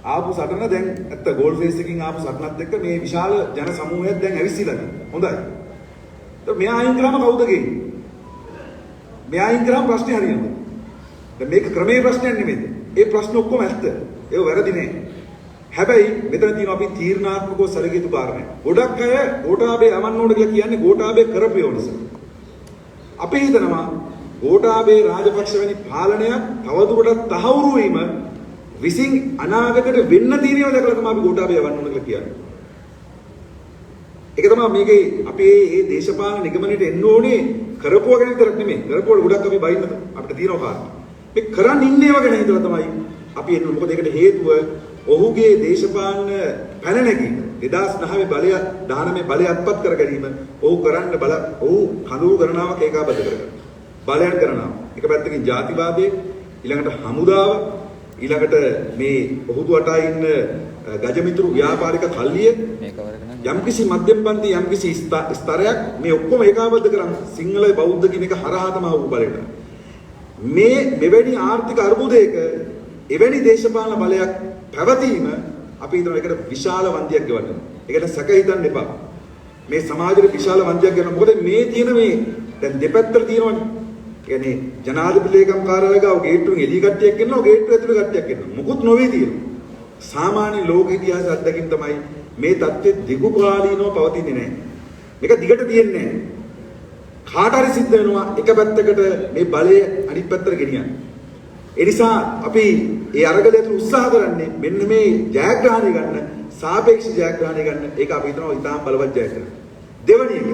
ආපු සටන දැන් ඇත්ත ගෝල් ෆේස් එකකින් ආපු සටනත් එක්ක මේ විශාල ජන සමූහයක් දැන් ඇවිස්සීලා තියෙනවා. හොඳයි. දැන් මෙයා අයින් කරාම කවුද ගේන්නේ? මෙයා අයින් කරාම ප්‍රශ්නේ හරියනවද? දැන් මේක ක්‍රමයේ ප්‍රශ්නයක් නෙමෙයිද? ඒ ප්‍රශ්න ඔක්කොම ඇත්ත. ඒක වැරදි නෑ. හැබැයි මෙතන තියෙනවා අපි තීරණාත්මකව සැලකිය යුතු කාරණයක්. ගොඩක් අය ගෝඨාභය යවන්න ඕන කියලා කියන්නේ ගෝඨාභය කරපියෝ නිසා. අපි හිතනවා ගෝඨාභය රාජපක්ෂ වැනි පාලනයක් තවදුරටත් තහවුරු වීම විසින් අනාගතයට වෙන්න තියෙනවා දැකලා තමයි අපි ගෝඨාභය යවන්න ඕන කියලා කියන්නේ. ඒක තමයි මේකේ අපි මේ දේශපාලන නිගමනයට එන්න ඕනේ කරපුවා ගැන විතරක් නෙමෙයි. කරපුවට ගොඩක් අපි බයින්න අපිට තියෙනවා කාරණා. මේ කරන් ඉන්නේ ඒවා ගැන හිතලා තමයි අපි එන්නේ. මොකද ඒකට හේතුව ඔහුගේ දේශපාලන පැන නැගීම 2009 බලය 19 බලය අත්පත් කර ගැනීම ඔහු කරන්න ඔහු කඳවුරු ගණනාවක් ඒකාබද්ධ කරගන්න. බලයන් කරනවා. එක පැත්තකින් ජාතිවාදයේ ඊළඟට හමුදාව ඊළඟට මේ ඔහුතු වටා ඉන්න ගජමිතුරු ව්‍යාපාරික කල්ලිය යම්කිසි මධ්‍යම පන්ති යම්කිසි ස්තරයක් මේ ඔක්කොම ඒකාබද්ධ කරන් සිංහල බෞද්ධ කියන එක හරහා තමයි ඔහු බලයට. මේ මෙවැනි ආර්ථික අර්බුදයක එවැනි දේශපාලන බලයක් පැවතීම අපි හිතන එකට විශාල වන්දියක් ගෙවන්න. ඒකට සැක හිතන්න එපා. මේ සමාජයේ විශාල වන්දියක් ගන්න. මොකද මේ තියෙන මේ දැන් දෙපැත්තට තියෙනවනේ. කියන්නේ ජනාධිපති ලේකම් කාර්යාලයක ගේට්ටුවෙන් එළිය කට්ටියක් ඉන්නවා, ගේට්ටුව ඇතුළේ කට්ටියක් ඉන්නවා. මුකුත් නොවේ තියෙනවා. සාමාන්‍ය ලෝක ඉතිහාස අත්දැකීම් තමයි මේ தත්ත්වය දිගු කාලීනව පවතින්නේ නැහැ. මේක දිගට තියෙන්නේ නැහැ. කාට හරි සිද්ධ වෙනවා එක පැත්තකට මේ බලය අනිත් පැත්තට ගෙනියන්න. ඒ නිසා අපි ඒ අරගලය තුළ උත්සාහ කරන්නේ මෙන්න මේ ජයග්‍රහණය ගන්න, සාපේක්ෂ ජයග්‍රහණය ගන්න. ඒක අපි හිතනවා ඉතාම බලවත් ජයග්‍රහණයක්. දෙවැනි එක.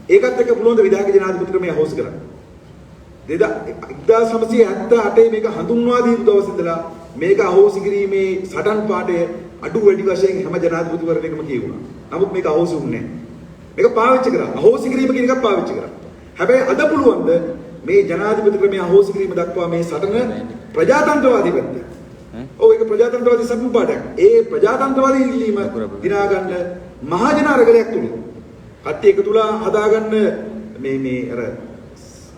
ඒකත් එක්ක පුළුවන් ද විධායක ජනාධිපති ක්‍රමය අහෝසි කරන්න. 1978 මේක හඳුන්වා දීපු දවස් ඉඳලා මේක අහෝසි කිරීමේ සටන් පාඩය අඩු වැඩි වශයෙන් හැම ජනාධිපතිවරයෙක්ම කියුණා. නමුත් මේක අහෝසි වුණේ නැහැ. මේක පාවිච්චි කරා. අහෝසි කිරීම කියන එකක් පාවිච්චි කරා. හැබැයි අද පුළුවන් ද මේ ජනාධිපති ක්‍රමයේ අහෝසි කිරීම දක්වා මේ සටන ප්‍රජාතන්ත්‍රවාදී පැත්ත. ඔව් ඒක ප්‍රජාතන්ත්‍රවාදී සම්පූර්ණ පාඩයක්. ඒ ප්‍රජාතන්ත්‍රවාදී ඉල්ලීම දිනා ගන්න මහජන අරගලයක් තුල කට්ටිය එකතුලා හදාගන්න මේ අර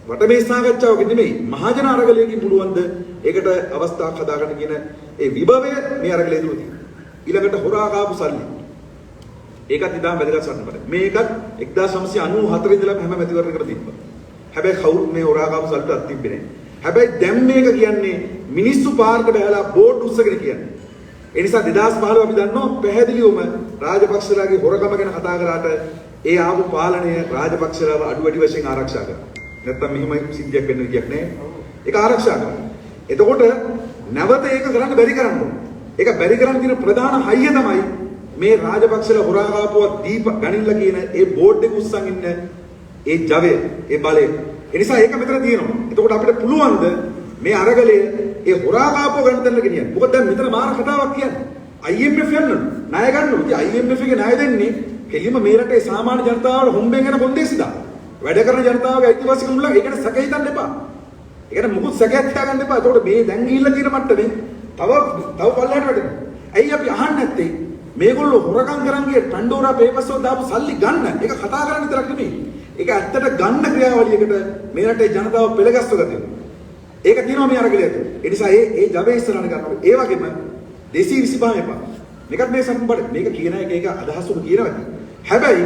වටමේ සාකච්ඡාවක නෙමෙයි මහජන අරගලයකින් පුළුවන් ද ඒකට අවස්ථාවක් හදාගන්න කියන ඒ විභවය මේ අරගලයේ තුල තියෙනවා. ඊළඟට හොරා කාපු සල්ලි. ඒකත් ඉදාම වැදගත් සටන පාඩයක්. මේකත් 1994 ඉඳලම හැම මැතිවරණයකම තිබ්බා. හැබැයි කවුරුත් මේ හොරා කාපු සල්ලිට අත් තිබ්බේ නැහැ. හැබැයි දැන් මේක කියන්නේ මිනිස්සු පාරට බහලා බෝඩ් උස්සගෙන කියන්නේ. ඒ නිසා 2015 අපි දන්නවා පැහැදිලිවම රාජපක්ෂලාගේ හොරකම ගැන කතා කරාට ඒ ආපු පාලනය රාජපක්ෂලාව අඩු වැඩි වශයෙන් ආරක්ෂා කරා. නැත්තම් මෙහෙම සිද්ධියක් වෙන්න විදියක් නැහැ. ඒක ආරක්ෂා කරනවා. එතකොට නැවත ඒක කරන්න බැරි කරන්න ඕනේ. ඒක බැරි කරන්න තියෙන ප්‍රධාන හයිය තමයි මේ රාජපක්ෂලා හොරා කාපුවා දීප ගනින්න කියන ඒ බෝඩ් එක උස්සන් ඉන්න ඒ ජවය, ඒ බලය. ඒ නිසා ඒක මෙතන තියෙනවා. එතකොට අපිට පුළුවන්ද මේ අරගලය ඒ හොරා කාපුව ගන්න තැනට ගෙනියන්න. මොකද දැන් මෙතන මාර කතාවක් කියන්නේ. IMF යන්න ණය ගන්න ඕනේ. IMF එකේ ණය දෙන්නේ කෙලිම මේ රටේ සාමාන්‍ය ජනතාවට හොම්බෙන් යන කොන්දේසිදා. වැඩ කරන ජනතාවගේ අයිතිවාසිකම් වල ඒකට සැක හිතන්න එපා. ඒකට මුකුත් සැකයක් තියාගන්න එපා. එතකොට මේ දැන් ගිහිල්ලා තියෙන මට්ටමේ තව පල්ලෙහාට වැටෙනවා. ඇයි අපි අහන්නේ නැත්තේ? මේගොල්ලෝ හොරකම් කරන් ගිය ටන්ඩෝරා පේපර්ස් වල දාපු සල්ලි ගන්න. ඒක කතා කරන්න විතරක් නෙමෙයි. ඒක ඇත්තට ගන්න ක්‍රියාවලියකට මේ රටේ ජනතාව පෙළගස්ව ගතියි. ඒක තියෙනවා මේ අරගලය ඇතුළේ. ඒ නිසා ඒ ජවයේ ඉස්සරහට ගන්නවා. ඒ වගේම 225 එපා. මේකත් මේ සම්බන්ධ මේක කියන එක ඒක අදහසුරු කියනවා. හැබැයි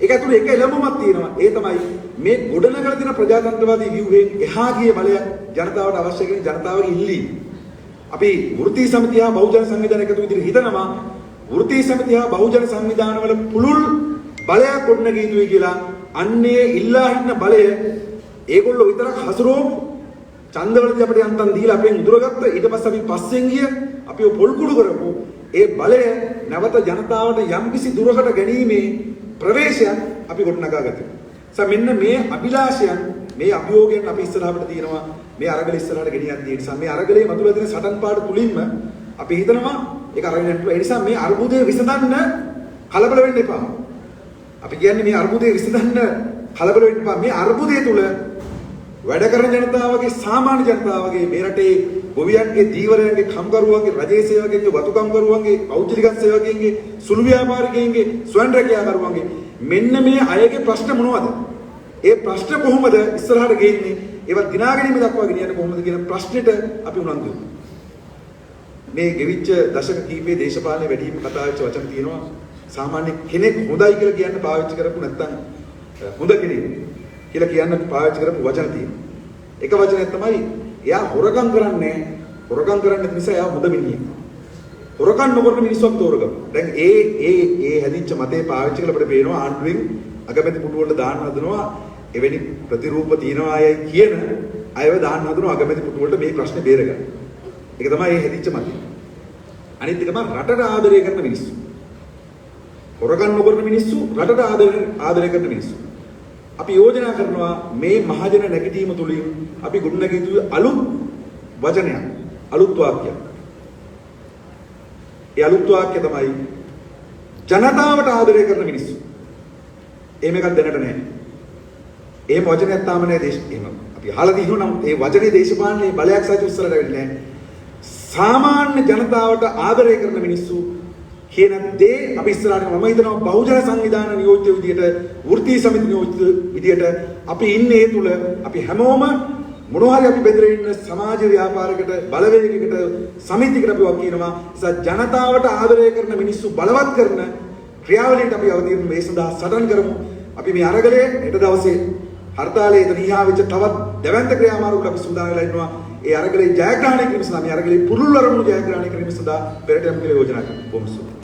ඒක ඇතුළේ එක එළඹුමක් තියෙනවා. ඒ තමයි මේ ගොඩනගලා තියෙන ප්‍රජාතන්ත්‍රවාදී ව්‍යුහයෙන් එහා ගිය බලයක් ජනතාවට අවශ්‍ය කරන ජනතාවගේ ඉල්ලීම. අපි වෘත්තීය සමිතිය හා බහුජන සංවිධාන එකතු විදිහට හිතනවා වෘත්තීය සමිතිය හා බහුජන සංවිධානවල පුළුල් බලයක් ගොඩනගිය යුතුයි කියලා. අන්නේ ඉල්ලා හින්න බලය ඒගොල්ලෝ විතරක් හසුරුවමු. ඡන්දවලදී අපිට යන්තම් දීලා අපෙන් උදුරගත්ත ඊට පස්සේ අපි පස්සෙන් ගිය අපිව පොල් කුඩු කරපු ඒ බලය නැවත ජනතාවට යම්කිසි දුරකට ගැනීමේ ප්‍රවේශයක් අපි ගොඩනගා ගත්තා. මෙන්න මේ අභිලාෂයන් මේ අභියෝගයන් අපි ඉස්සරහට තියෙනවා මේ අරගල ඉස්සරහට ගෙනියන්නේ. ඒ නිසා මේ අරගලේ මතුවලා තියෙන සටන් පාඩු තුලින්ම අපි හිතනවා ඒක අරගෙන යන්න. ඒ නිසා මේ අර්බුදය විසඳන්න කලබල වෙන්න එපා. අපි කියන්නේ මේ අර්බුදය විසඳන්න කලබල වෙන්න එපා. මේ අර්බුදය තුල වැඩ කරන ජනතාවගේ සාමාන්‍ය ජනතාවගේ මේ රටේ ගොවියන්ගේ ජීවරයන්ගේ කම්කරුවන්ගේ රජයේ සේවකයන්ගේ වතුකම්කරුවන්ගේ පෞද්ගලික සේවකයන්ගේ සුළු ව්‍යාපාරිකයන්ගේ ස්වයං රැකියාකරුවන්ගේ මෙන්න මේ අයගේ ප්‍රශ්න මොනවද? ඒ ප්‍රශ්න කොහොමද ඉස්සරහට ගෙන්නේ? ඒවා දිනා ගැනීම දක්වා ගෙනියන්නේ කොහොමද කියන ප්‍රශ්නෙට අපි උනන්දු වෙනවා. මේ ගෙවිච්ච දශක කීපේ දේශපාලනේ වැඩිම කතා වෙච්ච වචන තියෙනවා. සාමාන්‍ය කෙනෙක් හොඳයි කියලා කියන්න පාවිච්චි කරපු නැත්නම් හොඳ කෙනෙක් කියලා කියන්න පාවිච්චි කරපු වචන තියෙනවා. එක වචනයක් තමයි එයා හොරකම් කරන්නේ නිසා එයා හොඳ මිනිහෙක්. හොරකම් නොකරන මිනිස්සුක් තෝරගමු. දැන් ඒ හැදිච්ච මතේ පාවිච්චි කරලා අපිට පේනවා ආණ්ඩුවෙන් අගමැති පුටු වලට දාන්න හදනවා එවැනි ප්‍රතිරූප තියනවා අයයි කියන අයව දාන්න හදනවා අගමැති පුටු වලට මේ ප්‍රශ්නේ බේරගන්න. ඒක තමයි මේ හැදිච්ච මතේ. අනිත් එක තමයි රටට ආදරය කරන මිනිස්සු. හොරකම් නොකරන මිනිස්සු රටට ආදරය කරන මිනිස්සු. අපි යෝජනා කරනවා මේ මහජන නැගිටීම තුලින් අපි ගොඩනගිය යුතු අලුත් වචනයක් අලුත් වාක්‍යයක්. ඒ අලුත් වාක්‍ය තමයි ජනතාවට ආදරය කරන මිනිස්සු. එහෙම එකක් දැනට නැහැ. එහෙම වචනයක් තාම නැහැ එහෙම. අපි අහලා තියෙනවා නම් ඒ වචනේ දේශපාලනේ බලයක් සහිත උස්සරට වෙන්නේ නැහැ. සාමාන්‍ය ජනතාවට ආදරය කරන මිනිස්සු කියන දේ අපි ඉස්සරහට මම හිතනවා බහුජන සංවිධාන නියෝජිත විදියට වෘත්තීය සමිති නියෝජිත විදියට අපි ඉන්නේ ඒ තුල අපි හැමෝම මොනවා හරි අපි බෙදලා ඉන්න සමාජ ව්‍යාපාරයකට බලවේගයකට සමිතියකට අපි වක් කියනවා. ඒ ජනතාවට ආදරය කරන මිනිස්සු බලවත් කරන ක්‍රියාවලියට අපි අවදීන් මේ සඳහා සටන් කරමු. අපි මේ අරගලයේ හෙට දවසේ හර්තාලයේ ඉදිරියා වෙච්ච තවත් දැවැන්ත ක්‍රියාමාර්ගවල අපි සූදානම් වෙලා ඉන්නවා. ඒ අරගලේ ජයග්‍රහණය කිරීම සඳහා මේ අරගලේ පුරුල් අරමුණු ජයග්‍රහණය කිරීම සඳහා පෙරට යමු කියලා යෝජනා කරනවා. බොහොම සුවයි.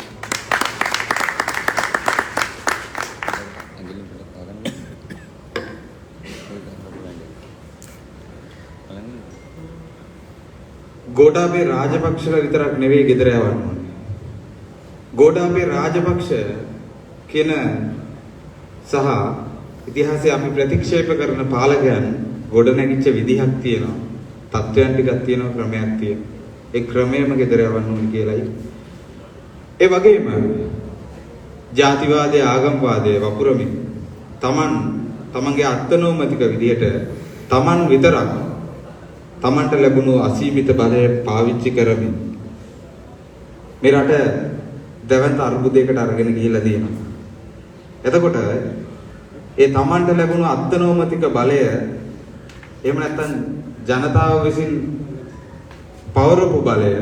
ගෝඨාභය රාජපක්ෂලා විතරක් නෙවෙයි ගෙදර යවන්න ඕනේ. ගෝඨාභය රාජපක්ෂ කියන සහ ඉතිහාසයේ අපි ප්‍රතික්ෂේප කරන පාලකයන් ගොඩනැගිච්ච විදිහක් තියෙනවා. තත්වයන් ටිකක් තියෙනවා, ක්‍රමයක් තියෙනවා. ඒ ක්‍රමයම ගෙදර යවන්න ඕනේ කියලයි. ඒ වගේම ජාතිවාදයේ ආගම්වාදයේ වපුරමින් තමන්ගේ අත්නෝමතික විදිහට තමන් විතරක් තමන්ට ලැබුණු අසීමිත බලය පාවිච්චි කරමින් මේ රට දැවැන්ත අර්බුදයකට අරගෙන ගිහිල්ලා තියෙනවා. එතකොට ඒ තමන්ට ලැබුණු අත්නෝමතික බලය එහෙම නැත්නම් ජනතාව විසින් පවරපු බලය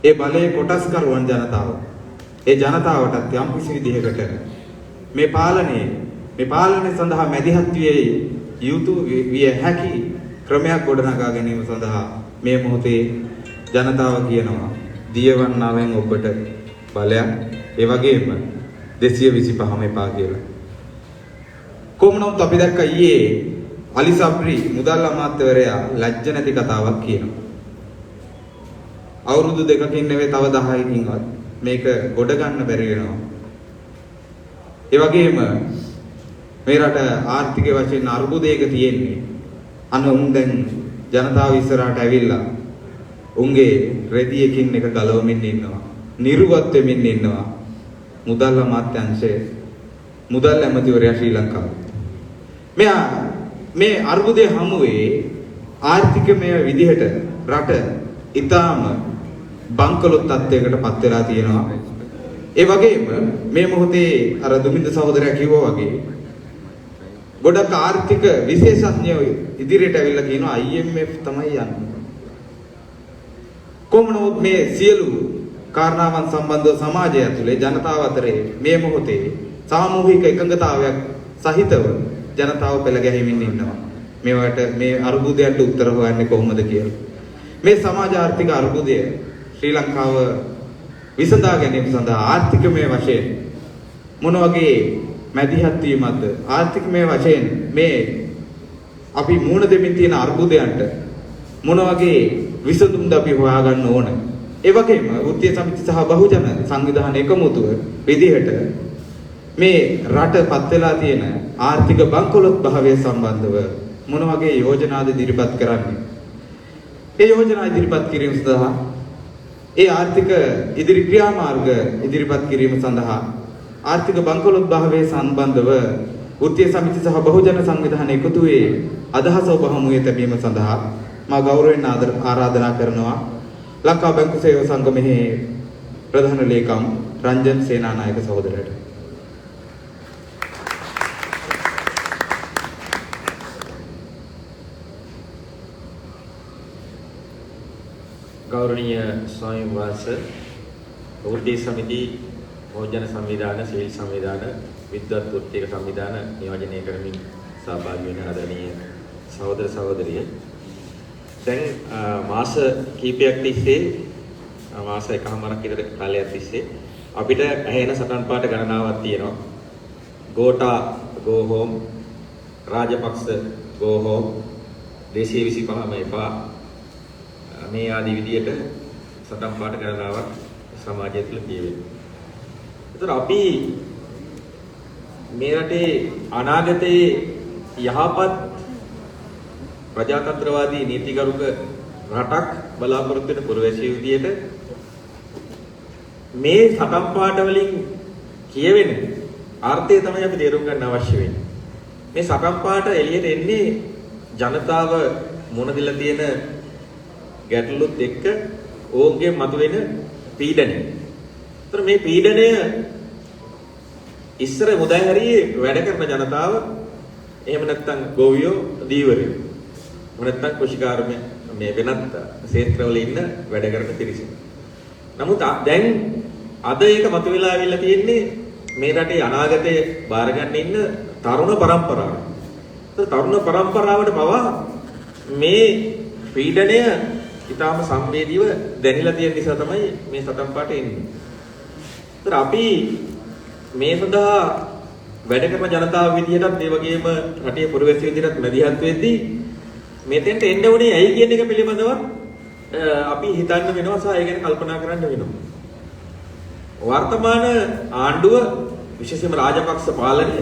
ඒ බලයේ කොටස් කරුවන් ජනතාව ඒ ජනතාවටත් යම් කිසි විදිහකට මේ පාලනය සඳහා මැදිහත් විය හැකි ක්‍රමයක් ගොඩනගා ගැනීම සඳහා මේ මොහොතේ ජනතාව කියනවා දියවන්නාවෙන් ඔබට බලයක් ඒ වගේම 225ම එපා කියලා. කොහොම නමුත් අපි දැක්ක ඊයේ අලි සබ්රි මුදල් අමාත්‍යවරයා ලැජ්ජ නැති කතාවක් කියනවා. අවුරුදු දෙකකින් නෙවෙයි තව 10කින්වත් මේක ගොඩ ගන්න බැරි වෙනවා. ඒ වගේම මේ රට ආර්ථික වශයෙන් අර්බුදයක තියෙන්නේ. අන්න උන් දැන් ජනතාව ඉස්සරහට ඇවිල්ලා උන්ගේ රෙදියකින් එක ගලවමින් ඉන්නවා. නිර්වත් වෙමින් ඉන්නවා. මුදල් අමාත්‍යාංශයේ මුදල් ඇමතිවරයා ශ්‍රී ලංකාවේ. මෙයා මේ අර්බුදයේ හමුවේ ආර්ථිකමය විදිහට රට ඊටාම බංකොලොත් තත්යකට පත් වෙලා තියෙනවා. ඒ වගේම මේ මොහොතේ අර දුමින්ද සහෝදරයා කිව්වා වගේ ගොඩක් ආර්ථික විශේෂඥයෝ ඉදිරියට ඇවිල්ලා කියනවා IMF තමයි යන්නේ. කොමුණොත් මේ සියලු කාරණාවන් සම්බන්ධව සමාජය ඇතුලේ ජනතාව අතරේ මේ මොහොතේ සාමූහික එකඟතාවයක් සහිතව ජනතාව පෙළ ගැහිමින් ඉන්නවා. මේවට මේ අර්බුදයට උත්තර හොයන්නේ කොහොමද කියලා. මේ සමාජ ආර්ථික අර්බුදය ශ්‍රී ලංකාව විසඳා ගැනීම සඳහා ආර්ථිකමය වශයෙන් මොන වගේ මැදිහත් වීමක්ද ආර්ථිකමය වශයෙන් මේ අපි මුහුණ දෙමින් තියෙන අර්බුදයන්ට මොන වගේ විසඳුම්ද අපි හොයාගන්න ඕන. ඒ වගේම වෘත්තීය සමිති සහ බහුජන සංවිධාන එකමුතුව විදිහට මේ රටපත් වෙලා තියෙන ආර්ථික බංකොලොත් භාවය සම්බන්ධව මොන වගේ යෝජනාද ඉදිරිපත් කරන්නේ. ඒ යෝජනා ඉදිරිපත් කිරීම සඳහා ඒ ආර්ථික ඉදිරි ක්‍රියාමාර්ග ඉදිරිපත් කිරීම සඳහා ආර්ථික බංකොලොත් භාවය සම්බන්ධව වෘත්තීය සමිති සහ බහුජන සංවිධාන එකතුවේ අදහස ඔබ හමුවේ තැබීම සඳහා මා ගෞරවයෙන් ආරාධනා කරනවා ලංකා බැංකු සේවා සංගමයේ ප්‍රධාන ලේකම් රංජන් සේනානායක සහෝදරයට. ගෞරවනීය ස්වාමීන් වහන්සේ වෘත්තීය සමිති භෝජන සංවිධාන සීල් සංවිධාන විද්වත් වෘත්තීය සංවිධාන නියෝජනය කරමින් සහභාගී වෙන ආදරණීය සහෝදර සහෝදරිය දැන් මාස කිහිපයක් තිස්සේ මාස එකමාරක් විතර කාලයක් තිස්සේ අපිට ඇහෙන සටන් පාඨ ගණනාවක් තියෙනවා. Gota go home, Rajapaksa go home, 225ම එපා මේ ආදී විදියට සටන් පාඨ ගණනාවක් සමාජය තුළ කියවෙනවා. ඒතර අපි මේ රටේ අනාගතයේ යහපත් ප්‍රජාතන්ත්‍රවාදී නීතිගරුක රටක් බලාපොරොත්තු වෙන පුරවැසියෝ විදියට මේ සටන් පාඨ වලින් කියවෙන අර්ථය තමයි අපි තේරුම් ගන්න අවශ්‍ය වෙන්නේ. මේ සටන් පාඨ එළියට එන්නේ ජනතාව මුණ දීලා තියෙන ගැටලුත් එක්ක ඕන්ගේ මතුවෙන පීඩනය. ඒතර මේ පීඩනය ඉස්සර මුදල් හරියේ වැඩ කරන ජනතාව එහෙම නැත්නම් ගෝවියෝ දීවරයෝ. එහෙම නැත්නම් කුෂිකාර්ම මේ වෙනත් ක්ෂේත්‍රවල ඉන්න වැඩ කරන පිරිස. නමුත් දැන් අද ඒක මතුවලා ආවිල්ලා තියෙන්නේ මේ රටේ අනාගතය බාර ගන්න ඉන්න තරුණ පරම්පරාව. ඒතර තරුණ පරම්පරාවට පවා මේ පීඩනය ඊටාම සංවේදීව දැනিলা තියෙන නිසා තමයි මේ සටන් පාඨ එන්නේ. ඒතර අපි මේ සඳහා වැඩ කරන ජනතාව විදිහටත් ඒ වගේම රටේ පුරවැසියෝ විදිහටත් මැදිහත් වෙද්දී මෙතෙන්ට එන්න උනේ ඇයි කියන එක පිළිබඳව අපි හිතන්න වෙනවා සහ ඒ ගැන කල්පනා කරන්න වෙනවා. වර්තමාන ආණ්ඩුව විශේෂයෙන්ම රාජපක්ෂ පාලනය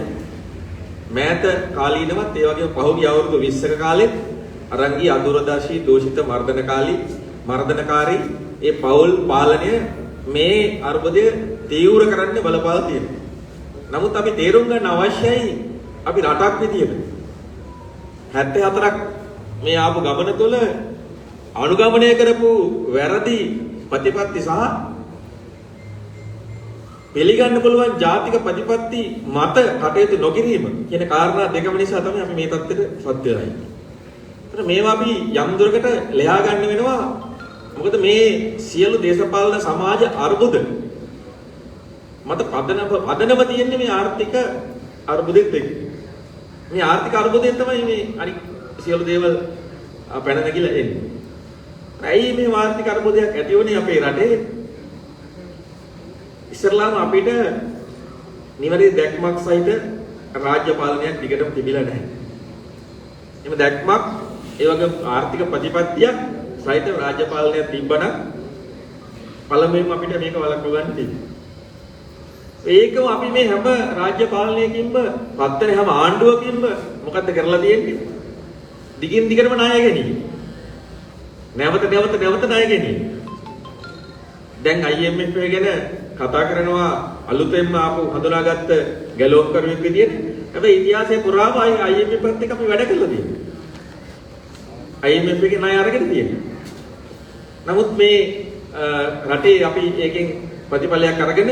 මෑත කාලීනවත් ඒ වගේම පහුගිය අවුරුදු 20ක කාලෙත් අරන් ගිය අදුරදර්ශී දෝෂිත මර්ධනකාරී ඒ පෞල් පාලනය මේ අර්බුදය තීව්‍ර කරන්න බලපාලා තියෙනවා. නමුත් අපි තේරුම් ගන්න අවශ්‍යයි අපි රටක් විදියට 74ක් මේ ආපු ගමන තුළ අනුගමනය කරපු වැරදි ප්‍රතිපත්ති සහ පිළිගන්න පුළුවන් ජාතික ප්‍රතිපත්ති මත කටයුතු නොකිරීම කියන කාරණා දෙකම නිසා තමයි අපි මේ තත්ත්වයට පත් වෙලා ඉන්නේ. ඒතර මේවා අපි යම් දුරකට ලෙහා ගන්න වෙනවා. මොකද මේ සියලු දේශපාලන සමාජ අර්බුද මත පදනම තියෙන්නේ මේ ආර්ථික අර්බුදෙත් එක්ක. මේ ආර්ථික අර්බුදයෙන් තමයි මේ අනිත් සියලු දේවල් පැන නැගිලා එන්නේ. ඇයි මේ ආර්ථික අර්බුදයක් ඇති වුනේ අපේ රටේ? ඉස්සරලාම අපිට නිවැරදි දැක්මක් සහිත රාජ්‍ය පාලනයක් දිගටම තිබිලා නැහැ. එම දැක්මක් ඒ වගේ ආර්ථික ප්‍රතිපත්තියක් සහිත රාජ්‍ය පාලනයක් තිබ්බනම් පළමුවෙන් අපිට මේක වළක්ව ගන්න තියෙනවා. ඒකම අපි මේ හැම රාජ්‍ය පාලනයකින්ම පත්තර හැම ආණ්ඩුවකින්ම මොකද්ද කරලා තියෙන්නේ? දිගින් දිගටම ණය ගැනීම. නැවත ණය ගැනීම. දැන් IMF ගැන කතා කරනවා අලුතෙන්ම ආපු හඳුනාගත්ත ගැලෝප් කරුවෙක් විදියට. හැබැයි ඉතිහාසයේ පුරාම IMF එකත් එක්ක අපි වැඩ කරලා තියෙනවා. IMF එකේ ණය අරගෙන තියෙනවා. නමුත් මේ රටේ අපි ඒකෙන් ප්‍රතිඵලයක් අරගෙන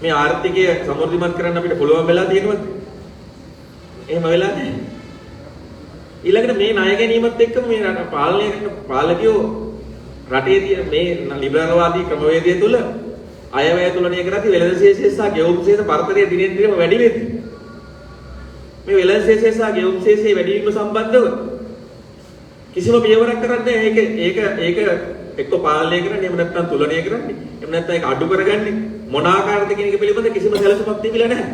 මේ ආර්ථිකය සමෘද්ධිමත් කරන්න අපිට පුළුවන් වෙලා තියෙනවද? එහෙම වෙලා නැහැ. ඊළඟට මේ ණය ගැනීමත් එක්කම මේ රට පාලනය කරන පාලකයෝ රටේ තියෙන මේ ලිබරල්වාදී ක්‍රමවේදය තුළ අයවැය තුලණය කරද්දී වෙළඳ ශේෂය සහ ගෙවුම් ශේෂ පරතරය දිනෙන් දිනම වැඩි වෙද්දී මේ වෙළඳ ශේෂය සහ ගෙවුම් ශේෂයේ වැඩි වීම සම්බන්ධව කිසිම පියවරක් කරන්නේ ඒක එක්ක පාලනය කරන්නේ එහෙම නැත්නම් තුලණය කරන්නේ එහෙම නැත්නම් ඒක අඩු කරගන්නේ මොන ආකාරද කියන එක පිළිබඳ කිසිම සැලසුමක් තිබිලා නැහැ.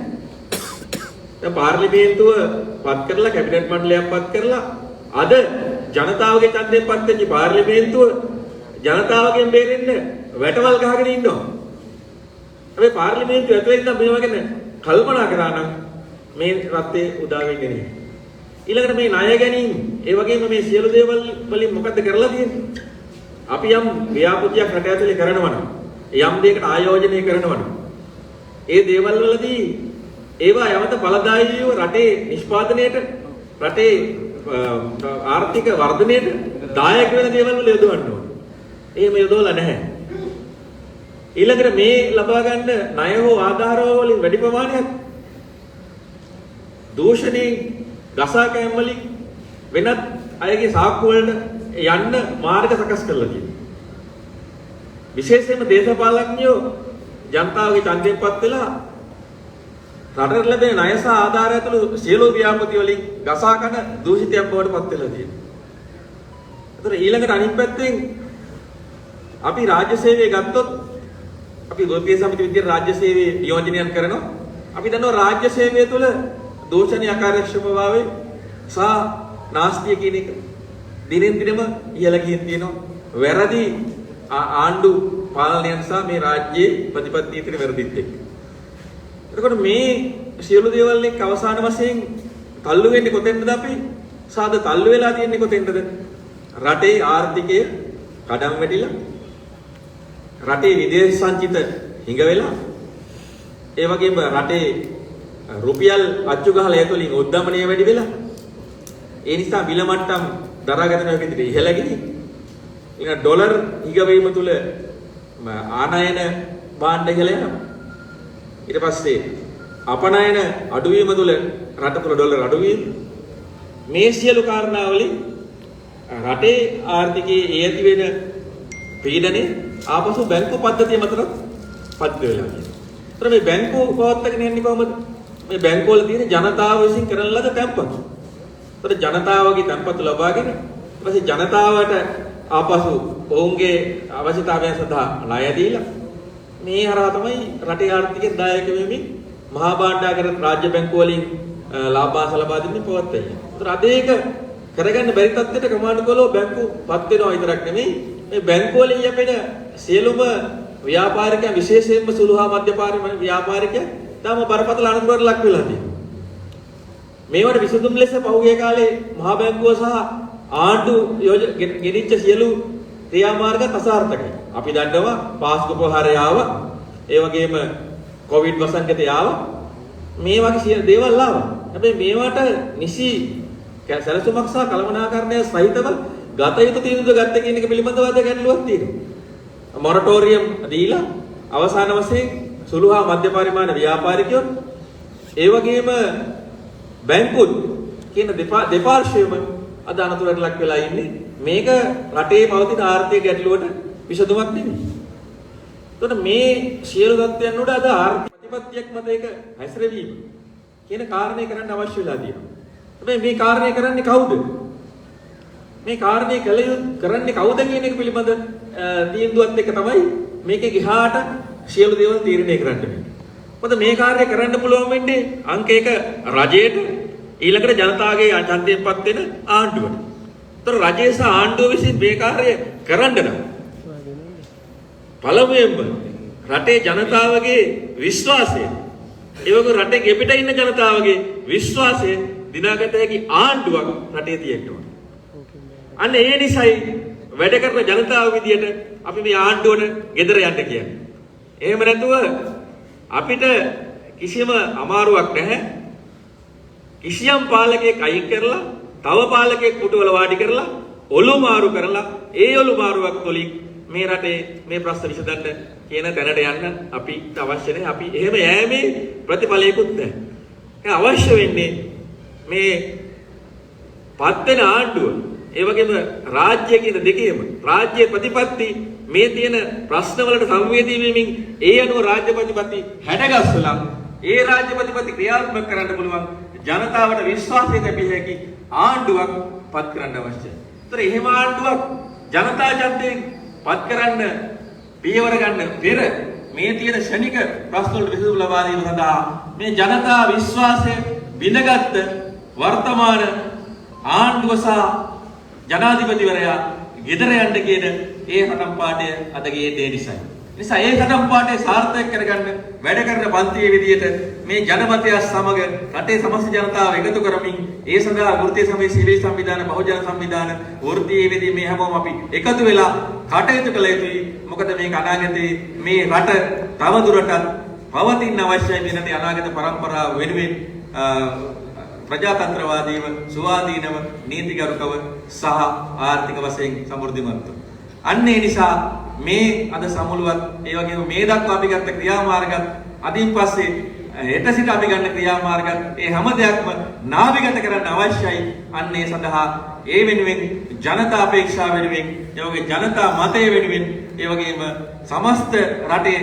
දැන් පාර්ලිමේන්තුව පත් කරලා කැබිනට් මණ්ඩලයක් පත් කරලා අද ජනතාවගේ ඡන්දයෙන් පත් වෙච්ච පාර්ලිමේන්තුව ජනතාවගෙන් බේරෙන්න වැටවල් ගහගෙන ඉන්නවා. හැබැයි පාර්ලිමේන්තුව ඇතුලේ ඉඳන් මේවා ගැන කල්පනා කරා නම් මේ රටේ උදා වෙන්නේ නැහැ. ඊළඟට මේ ණය ගැනීම, ඒ වගේම මේ සියලු දේවල් වලින් මොකද්ද කරලා තියෙන්නේ? අපි යම් ව්‍යාපෘතියක් රට ඇතුලේ කරනවා නම්, යම් දෙයකට ආයෝජනය කරනවා නම්, ඒ දේවල් වලදී ඒවා යමත බලදායීව රටේ නිෂ්පාදනයේට, රටේ ආර්ථික වර්ධනයේට දායක වෙන දේවල් වල යොදවන්න ඕනේ. එහෙම යොදවලා නැහැ. ඊළඟට මේ ලබා ගන්න ණය හෝ ආධාර වලින් වැඩි ප්‍රමාණයක් දූෂණේ ගසා කෑම වලින් වෙනත් අයගේ සාක්කු වලට යන්න මාර්ග සකස් කරලා තියෙනවා. විශේෂයෙන්ම දේශපාලඥයෝ ජනතාවගේ ඡන්දයෙන්පත් වෙලා රටට ලැබෙන ණය සහ ආධාර ඇතුළු සියලු ව්‍යාපෘති වලින් ගසා කන දූෂිතයක් බවට පත් වෙලා තියෙනවා. ඒතර ඊළඟට අනිත් පැත්තෙන් අපි රාජ්‍ය සේවය ගත්තොත් අපි ගෝපීය සමිති විදිහට රාජ්‍ය සේවය නියෝජනයන් කරනවා. අපි දන්නවා රාජ්‍ය සේවය තුළ දෝෂණීය අකාර්යක්ෂමභාවය සහ නාස්තිය කියන එක දිනෙන් දිනම ඉහළ ගිහින් තියෙනවා. වැරදි ආණ්ඩු පාලනයන් සහ මේ රාජ්‍යයේ ප්‍රතිපත්ති අතර වැරදිත් එක්ක. එතකොට මේ සියලු දේවල් එක්ක අවසාන වශයෙන් තල්ලු වෙන්නේ කොතෙන්ද අපි? සාද තල්ලු වෙලා තියෙන්නේ කොතෙන්ද? රටේ ආර්ථිකය කඩම් වැටිලා රටේ විදේශ සංචිත හිඟ වෙලා ඒ වගේම රටේ රුපියල් අච්චු ගහලා ඒ තුලින් උද්දමනය වැඩි වෙලා ඒ නිසා මිල මට්ටම් දරාගත නොහැකි විදිහට ඉහළ ගිහින් ඊළඟ ඩොලර් හිඟ වීම තුල ආනයන භාණ්ඩ ඉහළ යනවා. ඊට පස්සේ අපනයන අඩුවීම තුල රට තුල ඩොලර් අඩුවීම මේ සියලු කාරණා වලින් රටේ ආර්ථිකයේ ඇති වෙන පීඩනය ආපසු බැංකු පද්ධතිය මතට පත් වෙලා තියෙනවා. ඒතර මේ බැංකුව පවත්වාගෙන යන්නේ කොහොමද? මේ බැංකුව වල තියෙන ජනතාව විසින් කරන ලද තැන්පතු. ඒතර ජනතාවගේ තැන්පතු ලබාගෙන ඊපස්සේ ජනතාවට ආපසු ඔවුන්ගේ අවශ්‍යතාවයන් සඳහා ණය දීලා මේ හරහා තමයි රටේ ආර්ථිකයට දායක වෙමින් මහා භාණ්ඩාගාර රාජ්‍ය බැංකුව වලින් ලාභාංශ ලබා දෙමින් පවත්වන්නේ. ඒතර අද ඒක කරගන්න බැරි තත්ත්වයට ක්‍රමානුකූලව බැංකු පත් වෙනවා විතරක් නෙමෙයි මේ බැංකුව වලින් යැපෙන සියලුම ව්‍යාපාරිකයන් විශේෂයෙන්ම සුළු හා මධ්‍යම ව්‍යාපාරිකයන් තාම බරපතල අනතුරකට ලක් වෙලා තියෙනවා. මේවට විසඳුම් ලෙස පහුගිය කාලේ මහා බැංකුව සහ ආණ්ඩු ගෙනිච්ච සියලු ක්‍රියාමාර්ග අසාර්ථකයි. අපි දන්නවා පාස්කු ප්‍රහාරය ආවා. ඒ වගේම කොවිඩ් වසංගතය ආවා. මේ වගේ දේවල් ආවා. හැබැයි මේවට නිසි සැලසුමක් සහ කළමනාකරණය සහිතව ගත යුතු තීන්දුව ගත්ත කියන එක පිළිබඳව අද ගැටලුවක් තියෙනවා. මොරටෝරියම් දීලා අවසාන වශයෙන් සුළු හා මධ්‍ය පරිමාණ ව්‍යාපාරිකයෝ ඒ වගේම බැංකුත් කියන දෙපාර්ශ්වයම අද අනතුරට ලක් වෙලා ඉන්නේ. මේක රටේ පවතින ආර්ථික ගැටලුවට විසඳුමක් නෙමෙයි. එතකොට මේ සියලු தත්ත්වයන් උඩ අද ආර්ථික ප්‍රතිපත්තියක් මත ඒක හැසිරවීම කියන කාරණේ කරන්න අවශ්‍ය වෙලා තියෙනවා. හැබැයි මේ කාරණේ කරන්නේ කවුද? මේ කාරණේ කරන්නේ කවුද කියන එක පිළිබඳ තීන්දුවත් එක තමයි මේකේ ගිහාට සියලු දේවල් තීරණය කරන්න වෙන්නේ. මොකද මේ කාර්යය කරන්න පුළුවන් වෙන්නේ අංක 1 රජයට ඊළඟට ජනතාවගේ ඡන්දයෙන්පත් වෙන ආණ්ඩුවට. ඒතර රජය සහ ආණ්ඩුව විසින් මේ කාර්යය කරන්න නම් පළමුවෙන්ම රටේ ජනතාවගේ විශ්වාසය, ඒ වගේම රටේ ගෙපිට ඉන්න ජනතාවගේ විශ්වාසය දිනාගත හැකි ආණ්ඩුවක් රටේ තියෙන්න ඕන. අන්න ඒ නිසයි වැඩ කරන ජනතාව විදියට අපි මේ ආණ්ඩුවට ගෙදර යන්න කියන්නේ. එහෙම නැතුව අපිට කිසිම අමාරුවක් නැහැ. කිසියම් පාලකයෙක් අයින් කරලා තව පාලකයෙක් පුටුවල වාඩි කරලා ඔලු මාරු කරලා ඒ ඔලු මාරුවක් තුළින් මේ රටේ මේ ප්‍රශ්න විසඳන්න කියන තැනට යන්න අපිට අවශ්‍ය නැහැ. අපි එහෙම යෑමේ ප්‍රතිඵලයකුත් නැහැ. ඒ අවශ්‍ය වෙන්නේ මේ පත් වෙන ආණ්ඩුව, ඒ වගේම රාජ්‍ය කියන දෙකේම රාජ්‍ය ප්‍රතිපත්ති මේ තියෙන ප්‍රශ්න වලට සංවේදී වෙමින් ඒ අනුව රාජ්‍ය ප්‍රතිපත්ති හැඩගස්සලා ඒ රාජ්‍ය ප්‍රතිපත්ති ක්‍රියාත්මක කරන්න පුළුවන් ජනතාවට විශ්වාසය ලැබිය හැකි ආණ්ඩුවක් පත් කරන්න අවශ්‍යයි. ඒතර එහෙම ආණ්ඩුවක් ජනතා ජනතෙන් පත් කරන්න පියවර ගන්න පෙර මේ තියෙන ශනික ප්‍රශ්න වලට විසඳුම් ලබා දීම සඳහා මේ ජනතා විශ්වාසය බිඳගත් වර්තමාන ආණ්ඩුව සහ ජනාධිපතිවරයා ගෙදර යන්න කියන ඒ හටම් පාඩය අද ගියේ නිසායි. නිසා ඒ හටම් පාඩය සාර්ථක කරගන්න වැඩ කරන පන්තියේ විදියට මේ ජනමතය සමග රටේ සමස්ත ජනතාව එකතු කරමින් ඒ සඳහා වෘත්තීය සමය සීලී සංවිධාන බහුජන සංවිධාන වෘත්තීය විදි මේ හැමෝම අපි එකතු වෙලා කටයුතු කළ යුතුයි. මොකද මේක අනාගතයේ මේ රට තව දුරටත් පවතින අවශ්‍යයි මේ රටේ අනාගත පරම්පරාව වෙනුවෙන් ප්‍රජාතන්ත්‍රවාදීව සුවාදීනව නීතිගරුකව සහ ආර්ථික වශයෙන් සමෘද්ධිමත්ව. අන්න ඒ නිසා මේ අද සමුළුවත් ඒ වගේම මේ දක්වා අපි ගත්ත ක්‍රියාමාර්ගත් අදින් පස්සේ හෙට සිට අපි ගන්න ක්‍රියාමාර්ගත් ඒ හැම දෙයක්ම නාවිගත කරන්න අවශ්‍යයි. අන්න ඒ සඳහා ඒ වෙනුවෙන් ජනතා අපේක්ෂාව වෙනුවෙන් ඒ වගේ ජනතා මතය වෙනුවෙන් ඒ වගේම සමස්ත රටේ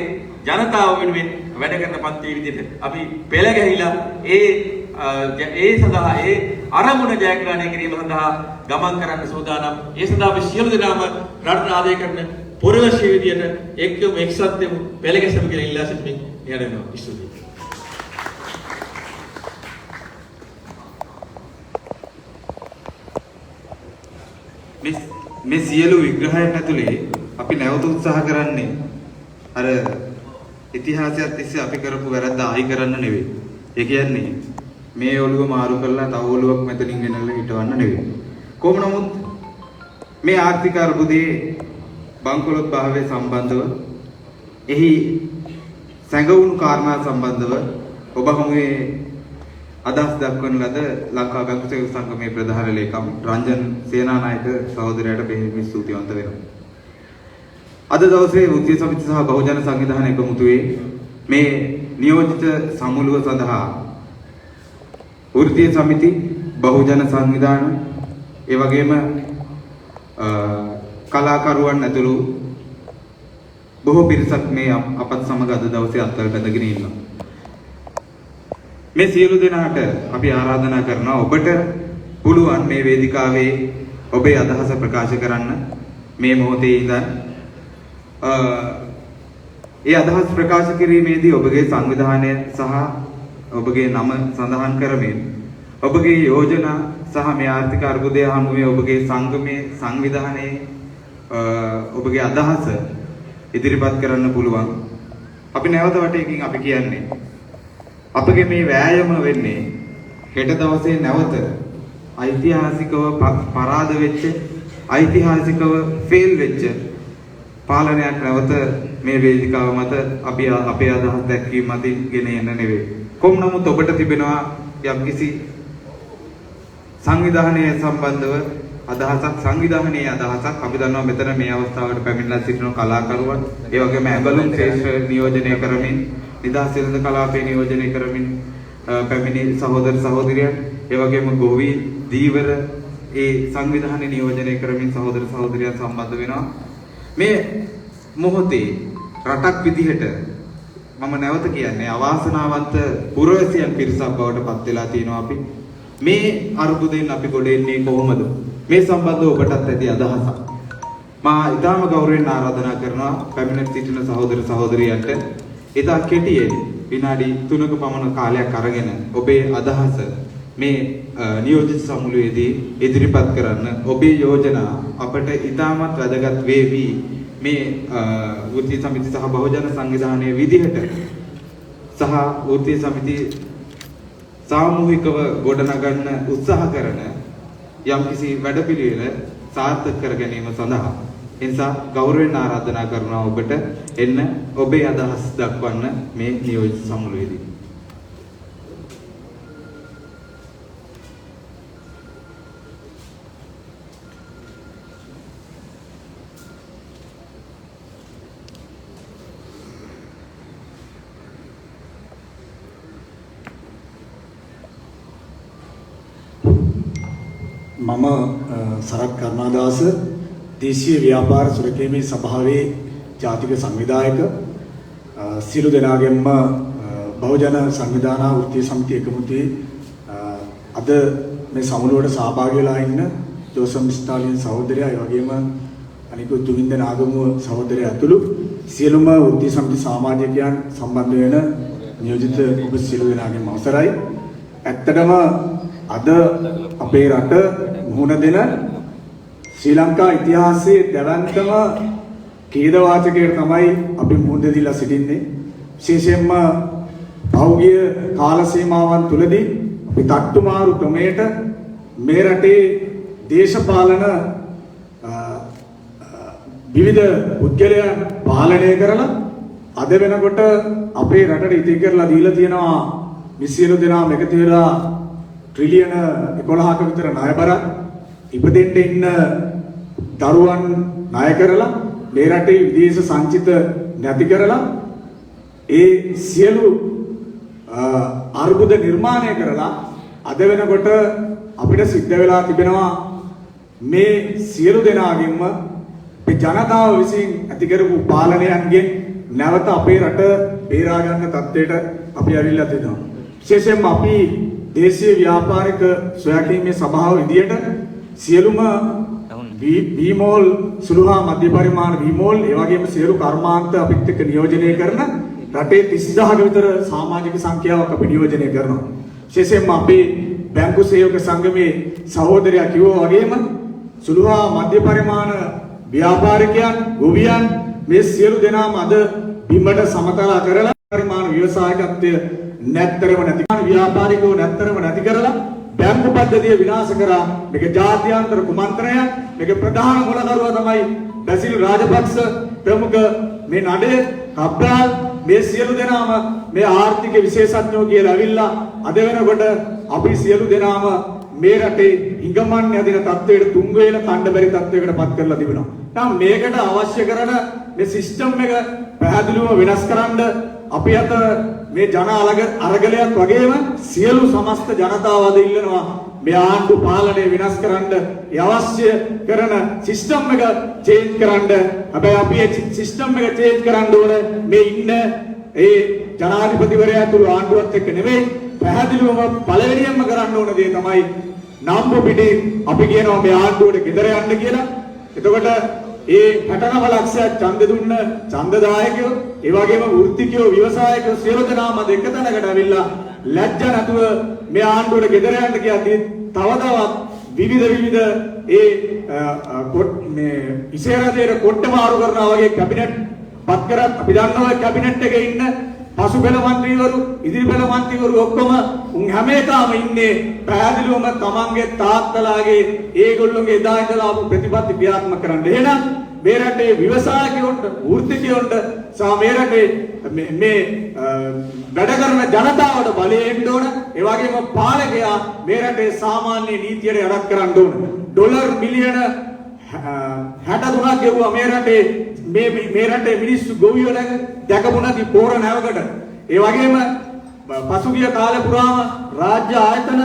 ජනතාව වෙනුවෙන් වැඩ කරන පන්තියේ විදිහට අපි පෙළ ගැහිලා ඒ සඳහා ඒ අරමුණ ජයග්‍රහණය කිරීම සඳහා ගමන් කරන්න සූදානම්. ඒ සඳහා අපි සියලු දෙනාම රට ආදාය කරන පොරවැසිය විදියට එක්කම එක්සත් වෙමු, පෙළ ගැසෙමු කියලා ඉල්ලා සිටින්න යනවා. ස්තුතියි. මේ සියලු විග්‍රහයන් ඇතුලේ අපි නැවත උත්සාහ කරන්නේ අර ඉතිහාසයත් තිස්සේ අපි කරපු වැරද්ද ආයි කරන්න නෙවෙයි. ඒ කියන්නේ මේ ඔළුව මාරු කරලා තව ඔළුවක් මෙතනින් ගෙනල්ලා හිටවන්න නෙවෙයි. කොහොම නමුත් මේ ආර්ථික අර්බුදයේ බංකොලොත් භාවය සම්බන්ධව එහි සැඟවුණු කාරණා සම්බන්ධව ඔබ හමුවේ අදහස් දක්වන ලද ලංකා බැංකු සේවක සංගමේ ප්‍රධාන ලේකම් රංජන් සේනානායක සහෝදරයාට බෙහෙවින් ස්තුතිවන්ත වෙනවා. අද දවසේ වෘත්තීය සමිති සහ බහුජන සංවිධාන එකමුතුවේ මේ නියෝජිත සමුළුව සඳහා වෘත්තීය සමිති බහුජන සංවිධාන ඒ වගේම කලාකරුවන් ඇතුළු බොහෝ පිරිසක් මේ අපත් සමග අද දවසේ අත්වල බැඳගෙන ඉන්නවා. මේ සියලු දෙනාට අපි ආරාධනා කරනවා ඔබට පුළුවන් මේ වේදිකාවේ ඔබේ අදහස ප්‍රකාශ කරන්න මේ මොහොතේ ඉඳන් ඒ අදහස් ප්‍රකාශ කිරීමේදී ඔබගේ සංවිධානය සහ ඔබගේ නම සඳහන් කරමින් ඔබගේ යෝජනා සහ මේ ආර්ථික අර්බුදය හමුවේ ඔබගේ සංගමයේ සංවිධානයේ ඔබගේ අදහස ඉදිරිපත් කරන්න පුළුවන්. අපි නැවත වටේකින් අපි කියන්නේ අපගේ මේ වෑයම වෙන්නේ හෙට දවසේ නැවත ඓතිහාසිකව පරාද වෙච්ච ඓතිහාසිකව ෆේල් වෙච්ච පාලනයක් නැවත මේ වේදිකාව මත අපි අපේ අදහස් දැක්වීම මතින් ගෙන එන්න නෙවෙයි. කොහොම නමුත් ඔබට තිබෙනවා යම්කිසි සංවිධානයේ සම්බන්ධව අදහසක් සංවිධානයේ අදහසක් අපි දන්නවා මෙතන මේ අවස්ථාවට පැමිණලා සිටින කලාකරුවන් ඒ වගේම ඇබලුම් ක්ෂේත්‍ර නියෝජනය කරමින් නිදහස් වෙළඳ කලාපය නියෝජනය කරමින් පැමිණි සහෝදර සහෝදරියන් ඒ වගේම ගෝවි දීවර ඒ සංවිධානයේ නියෝජනය කරමින් සහෝදර සහෝදරියන් සම්බන්ධ වෙනවා. මේ මොහොතේ රටක් විදිහට මම නැවත කියන්නේ අවාසනාවන්ත පුරවැසියන් පිරිසක් බවට පත් වෙලා තියෙනවා අපි. මේ අරුබුදෙන් අපි ගොඩ එන්නේ කොහොමද? මේ සම්බන්ධව ඔබටත් ඇති අදහසක්. මා ඊටම ගෞරවයෙන් ආරාධනා කරනවා පැමිණ සිටින සහෝදර සහෝදරියන්ට ඉතා කෙටියෙන් විනාඩි 3ක පමණ කාලයක් අරගෙන ඔබේ අදහස මේ නියෝජිත සමුළුවේදී ඉදිරිපත් කරන්න ඔබේ යෝජනා අපට ඉතාමත් වැදගත් වේවි. මේ වෘත්තීය සමිති සහ බහුජන සංවිධානයේ විදිහට සහ වෘත්තීය සමිති සාමූහිකව ගොඩනගන්න උත්සාහ කරන යම්කිසි වැඩපිළිවෙල සාර්ථක කර ගැනීම සඳහා එනිසා ගෞරවයෙන් ආරාධනා කරනවා ඔබට එන්න ඔබේ අදහස් දක්වන්න මේ නියෝජිත සමුළුවේදී. මම සරත් කරුණාදාස දේශීය ව්‍යාපාර සුරකීමේ සභාවේ ජාතික සංවිධායක සියලු දෙනාගෙන්ම බහුජන සංවිධාන වෘත්තීය සමිතිය එකමුතුවේ අද මේ සමුළුවට සහභාගී වෙලා ඉන්න ජෝසම් ස්ටාලින් සහෝදරයා ඒ වගේම අනිකුත් තුමින්ද නාගමුව සහෝදරයා ඇතුළු සියලුම වෘත්තීය සමිති සමාජිකයන් සම්බන්ධ වෙන නියෝජිත ඔබ සියලු දෙනාගෙන්ම අවසරයි. ඇත්තටම අද අපේ රට මුහුණ දෙන ශ්‍රී ලංකා ඉතිහාසයේ දැවැන්තම ඛේද වාචකයට තමයි අපි මුහුණ දෙලා සිටින්නේ. විශේෂයෙන්ම පෞගිය කාල සීමාවන් තුලදී අපි තට්ටුමාරු ක්‍රමයට මේ රටේ දේශපාලන විවිධ පුද්ගලයන් පාලනය කරලා අද වෙනකොට අපේ රටට ඉතිරි කරලා දීලා තියෙනවා මිසියලු දෙනාම එකතු වෙලා ට්‍රිලියන 11ක විතර ණය බරක් ඉපදෙන්න ඉන්න දරුවන් ණය කරලා මේ රටේ විදේශ සංචිත නැති කරලා ඒ සියලු අර්බුද නිර්මාණය කරලා අද වෙනකොට අපිට සිද්ධ වෙලා තිබෙනවා මේ සියලු දෙනාගෙන්ම මේ ජනතාව විසින් ඇති කරපු පාලනයන්ගෙන් නැවත අපේ රට බේරා ගන්න තත්ත්වයට අපි ඇවිල්ලා තිනවා. විශේෂයෙන්ම අපි දේශීය ව්‍යාපාරික සොයාගැනීමේ සභාව විදියට සියලුම වීමෝල් සුළු හා මධ්‍ය පරිමාණ වීමෝල් ඒ වගේම සියලු කර්මාන්ත අපිත් එක්ක නියෝජනය කරන රටේ 30000ක විතර සමාජික සංඛ්‍යාවක් අපි නියෝජනය කරනවා. විශේෂයෙන්ම අපේ බැංකු සේවක සංගමේ සහෝදරයා කිව්වා වගේම සුළු හා මධ්‍ය පරිමාණ ව්‍යාපාරිකයන් ගොවියන් මේ සියලු දෙනාම අද බිමට සමතලා කරලා පරිමාණ ව්‍යවසායකත්වය නැත්තරම නැති ව්‍යාපාරිකව නැත්තරම නැති කරලා බැංකු පද්ධතිය විනාශ කරා. මේක ජාත්‍යන්තර කුමන්ත්‍රණයක්. මේක ප්‍රධාන මුලකරුවා තමයි බැසිල් රාජපක්ෂ ප්‍රමුඛ මේ නඩේ කබ්‍රාල් මේ සියලු දෙනාම මේ ආර්ථික විශේෂඥයෝ කියලා ඇවිල්ලා අද වෙනකොට අපි සියලු දෙනාම මේ රටේ හිඟමන් යදින තත්ත්වයට තුන් වේල කණ්ඩ බැරි තත්ත්වයකට පත් කරලා තිබෙනවා. දැන් මේකට අවශ්‍ය කරන මේ සිස්ටම් එක පැහැදිලිවම වෙනස් කරන්න අපි අත මේ ජන අරගලයක් වගේම සියලු සමස්ත ජනතාව අද ඉල්ලනවා මේ ආණ්ඩු පාලනය වෙනස් කරන්න අවශ්‍ය කරන සිස්ටම් එක චේන්ජ් කරන්න. හැබැයි අපි ඒ සිස්ටම් එක චේන්ජ් කරන්න ඕන මේ ඉන්න ඒ ජනාධිපතිවරයා ඇතුළු ආණ්ඩුවත් එක්ක නෙමෙයි. පැහැදිලිවම පළවෙනියෙන්ම කරන්න ඕන දේ තමයි නම්බු පිටි අපි කියනවා මේ ආණ්ඩුවට ගෙදර යන්න කියලා. එතකොට ඒ 69 ලක්ෂයක් ඡන්ද දුන්න ඡන්දදායකයෝ ඒ වගේම වෘත්තිකයෝ ව්‍යවසායකයෝ සියලු දෙනාම දෙක තැනකට ඇවිල්ලා ලැජ්ජ නැතුව මේ ආණ්ඩුවට ගෙදර යන්න කියද්දී තවතවත් විවිධ ඒ මේ ඉසේරදේර කොට්ට මාරු කරනවා වගේ කැබිනට් පත් කරත් අපි දන්නවා කැබිනට් එකේ ඉන්න පසු පෙළ മന്ത്രിවරු ඉදිරි පෙළ മന്ത്രിවරු ඔක්කොම උන් හැම එකම ඉන්නේ පැහැදිලිවම තමන්ගේ තාත්තලාගේ ඒගොල්ලෝගේ එදා ඉඳලා ආපු ප්‍රතිපත්ති ක්‍රියාත්මක කරන්න. එහෙනම් මේ රටේ ව්‍යවසායකයන්ට වෘත්තිකයන්ට සහ මේ රටේ මේ වැඩ කරන ජනතාවට බලය එන්න ඕන. ඒ වගේම පාලකයා මේ රටේ සාමාන්‍ය නීතියට යටත් කරන්න ඕන. ඩොලර් මිලියන 63ක් ගෙවුවා මේ රටේ මේ රටේ මිනිස්සු ගොවියෝ දැකපු නැති පෝර නැවකට. ඒ වගේම පසුගිය කාලේ පුරාම රාජ්‍ය ආයතන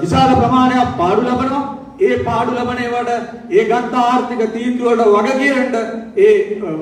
විශාල ප්‍රමාණයක් පාඩු ලබනවා. ඒ පාඩු ලබන ඒවාට ඒ ගත්ත ආර්ථික තීන්දුව වලට වග කියන්න ඒ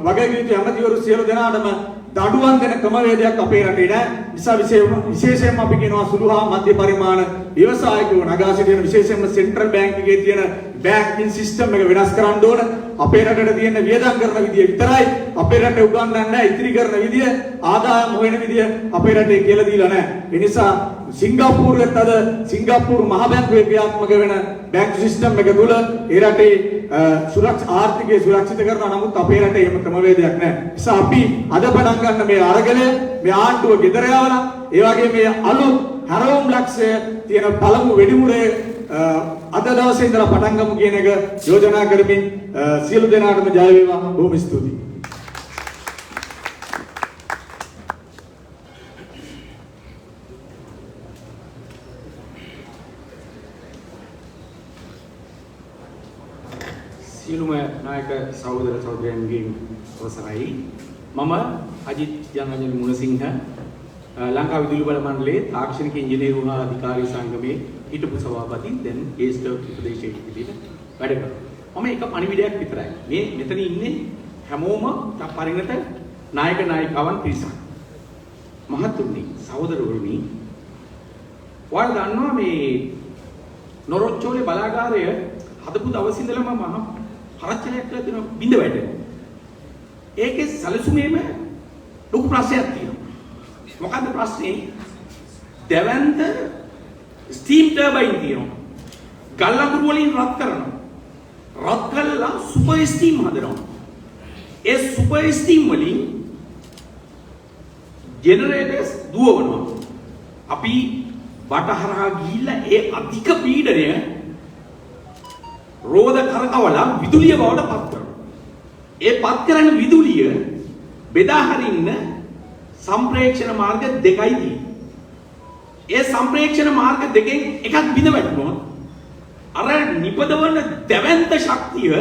වගකීම් ඇමතිවරු සියලු දෙනාටම දඩුවම් දෙන ක්‍රමවේදයක් අපේ රටේ නැහැ. නිසා විශේෂයෙන්ම අපි කියනවා සුළු හා මධ්‍ය පරිමාණ ව්‍යවසායකයෝ නගා සිටින විශේෂයෙන්ම සෙන්ට්‍රල් බැංක් එකේ තියෙන බැංකින් සිස්ටම් එක වෙනස් කරන්න ඕන. අපේ රටේ තියෙන වියදම් කරන විදිය විතරයි අපේ රටේ උගන්වන්නේ නැහැ. ඉතිරි කරන විදිය ආදායම් හොයන විදිය අපේ රටේ කියලා දීලා නැහැ. ඒ නිසා සිංගප්පූරුවෙත් අද සිංගප්පූරු මහ බැංකුවේ ක්‍රියාත්මක වෙන බැංකු සිස්ටම් එක තුල ඒ රටේ ආර්ථිකය සුරක්ෂිත කරනවා. නමුත් අපේ රටේ එහෙම ක්‍රමවේදයක් නැහැ. නිසා අපි අද පටන් ගන්න මේ අරගලය මේ ආණ්ඩුව ගෙදර යවලා ඒ වගේ මේ අලුත් හැරවුම් ලක්ෂය තියෙන පළමු වෙඩිමුරේ අද දවසේ ඉඳලා පටන් ගමු කියන එක යෝජනා කරමින් සියලු දෙනාටම ජය වේවා. බොහොම ස්තුතියි. සියලුම නායක සහෝදර සහෝදරයන්ගෙන් අවසරයි. මම අජිත් ජනරජන මුණසිංහ ලංකා විදුලි බල මණ්ඩලයේ තාක්ෂණික ඉංජිනේරු හා අධිකාරී සංගමයේ හිටපු සභාපති දැන් ජ්‍යෙෂ්ඨ උපදේශක විදිහට වැඩ කරනවා. මම එක පණිවිඩයක් විතරයි. මේ මෙතන ඉන්නේ හැමෝම පරිණත නායක නායිකාවන් පිරිසක්. මහතුනි සහෝදරවරුනි ඔයාලා දන්නවා මේ නොරොච්චෝලේ බලාගාරය හදපු දවස් ඉඳලම මම හරච්චලයක් කියලා තියෙන බින්ද වැටෙනවා. ඒකේ සැලසුමේම ලොකු ප්‍රශ්නයක් තියෙනවා. මොකද්ද ප්‍රශ්නේ? දෙවන්ත ස්ටීම් ටර්බයින් තියෙනවා. ගල් අඟුරු වලින් රත් කරනවා. රත් කළා සුපර් ස්ටීම් හදනවා. ඒ සුපර් ස්ටීම් වලින් ජෙනරේටර්ස් දුවවනවා. අපි බටහරහා ගිහිල්ලා ඒ අධික පීඩනය රෝද කරකවලා විදුලිය බවට පත් කරනවා. ඒ පත් කරන විදුලිය බෙදා හරින්න සම්ප්‍රේක්ෂණ මාර්ග දෙකයි තියෙන්නේ. ඒ සම්ප්‍රේක්ෂණ මාර්ග දෙකෙන් එකක් බිඳ වැටුණොත් අර නිපදවන දැවැන්ත ශක්තිය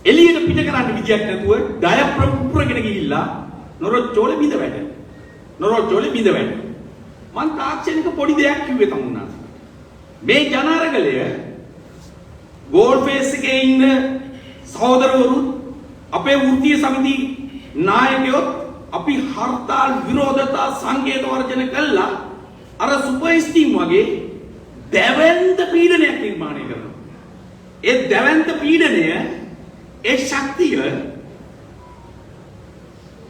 එළියට පිට කරන්න විදියක් නැතුව ඩයෆ්‍රම් පුරගෙන ගිහිල්ලා නොරොච්චෝලේ බිඳ වැටෙනවා. නොරොච්චෝලේ බිඳ වැටෙනවා. මං තාක්ෂණික පොඩි දෙයක් කිව්වේ තමුන්නා. මේ ජනාරගලය ගෝල් ෆේස් එකේ ඉන්න සහෝදරවරු අපේ වෘත්තීය සමිති නායකයෝ අපි හර්තාල් විරෝධතා සංකේත වර්ජන කළා අර සුපර් ස්ටීම් වගේ දැවැන්ත පීඩනයක් නිර්මාණය කරනවා. ඒ දැවැන්ත පීඩනය ඒ ශක්තිය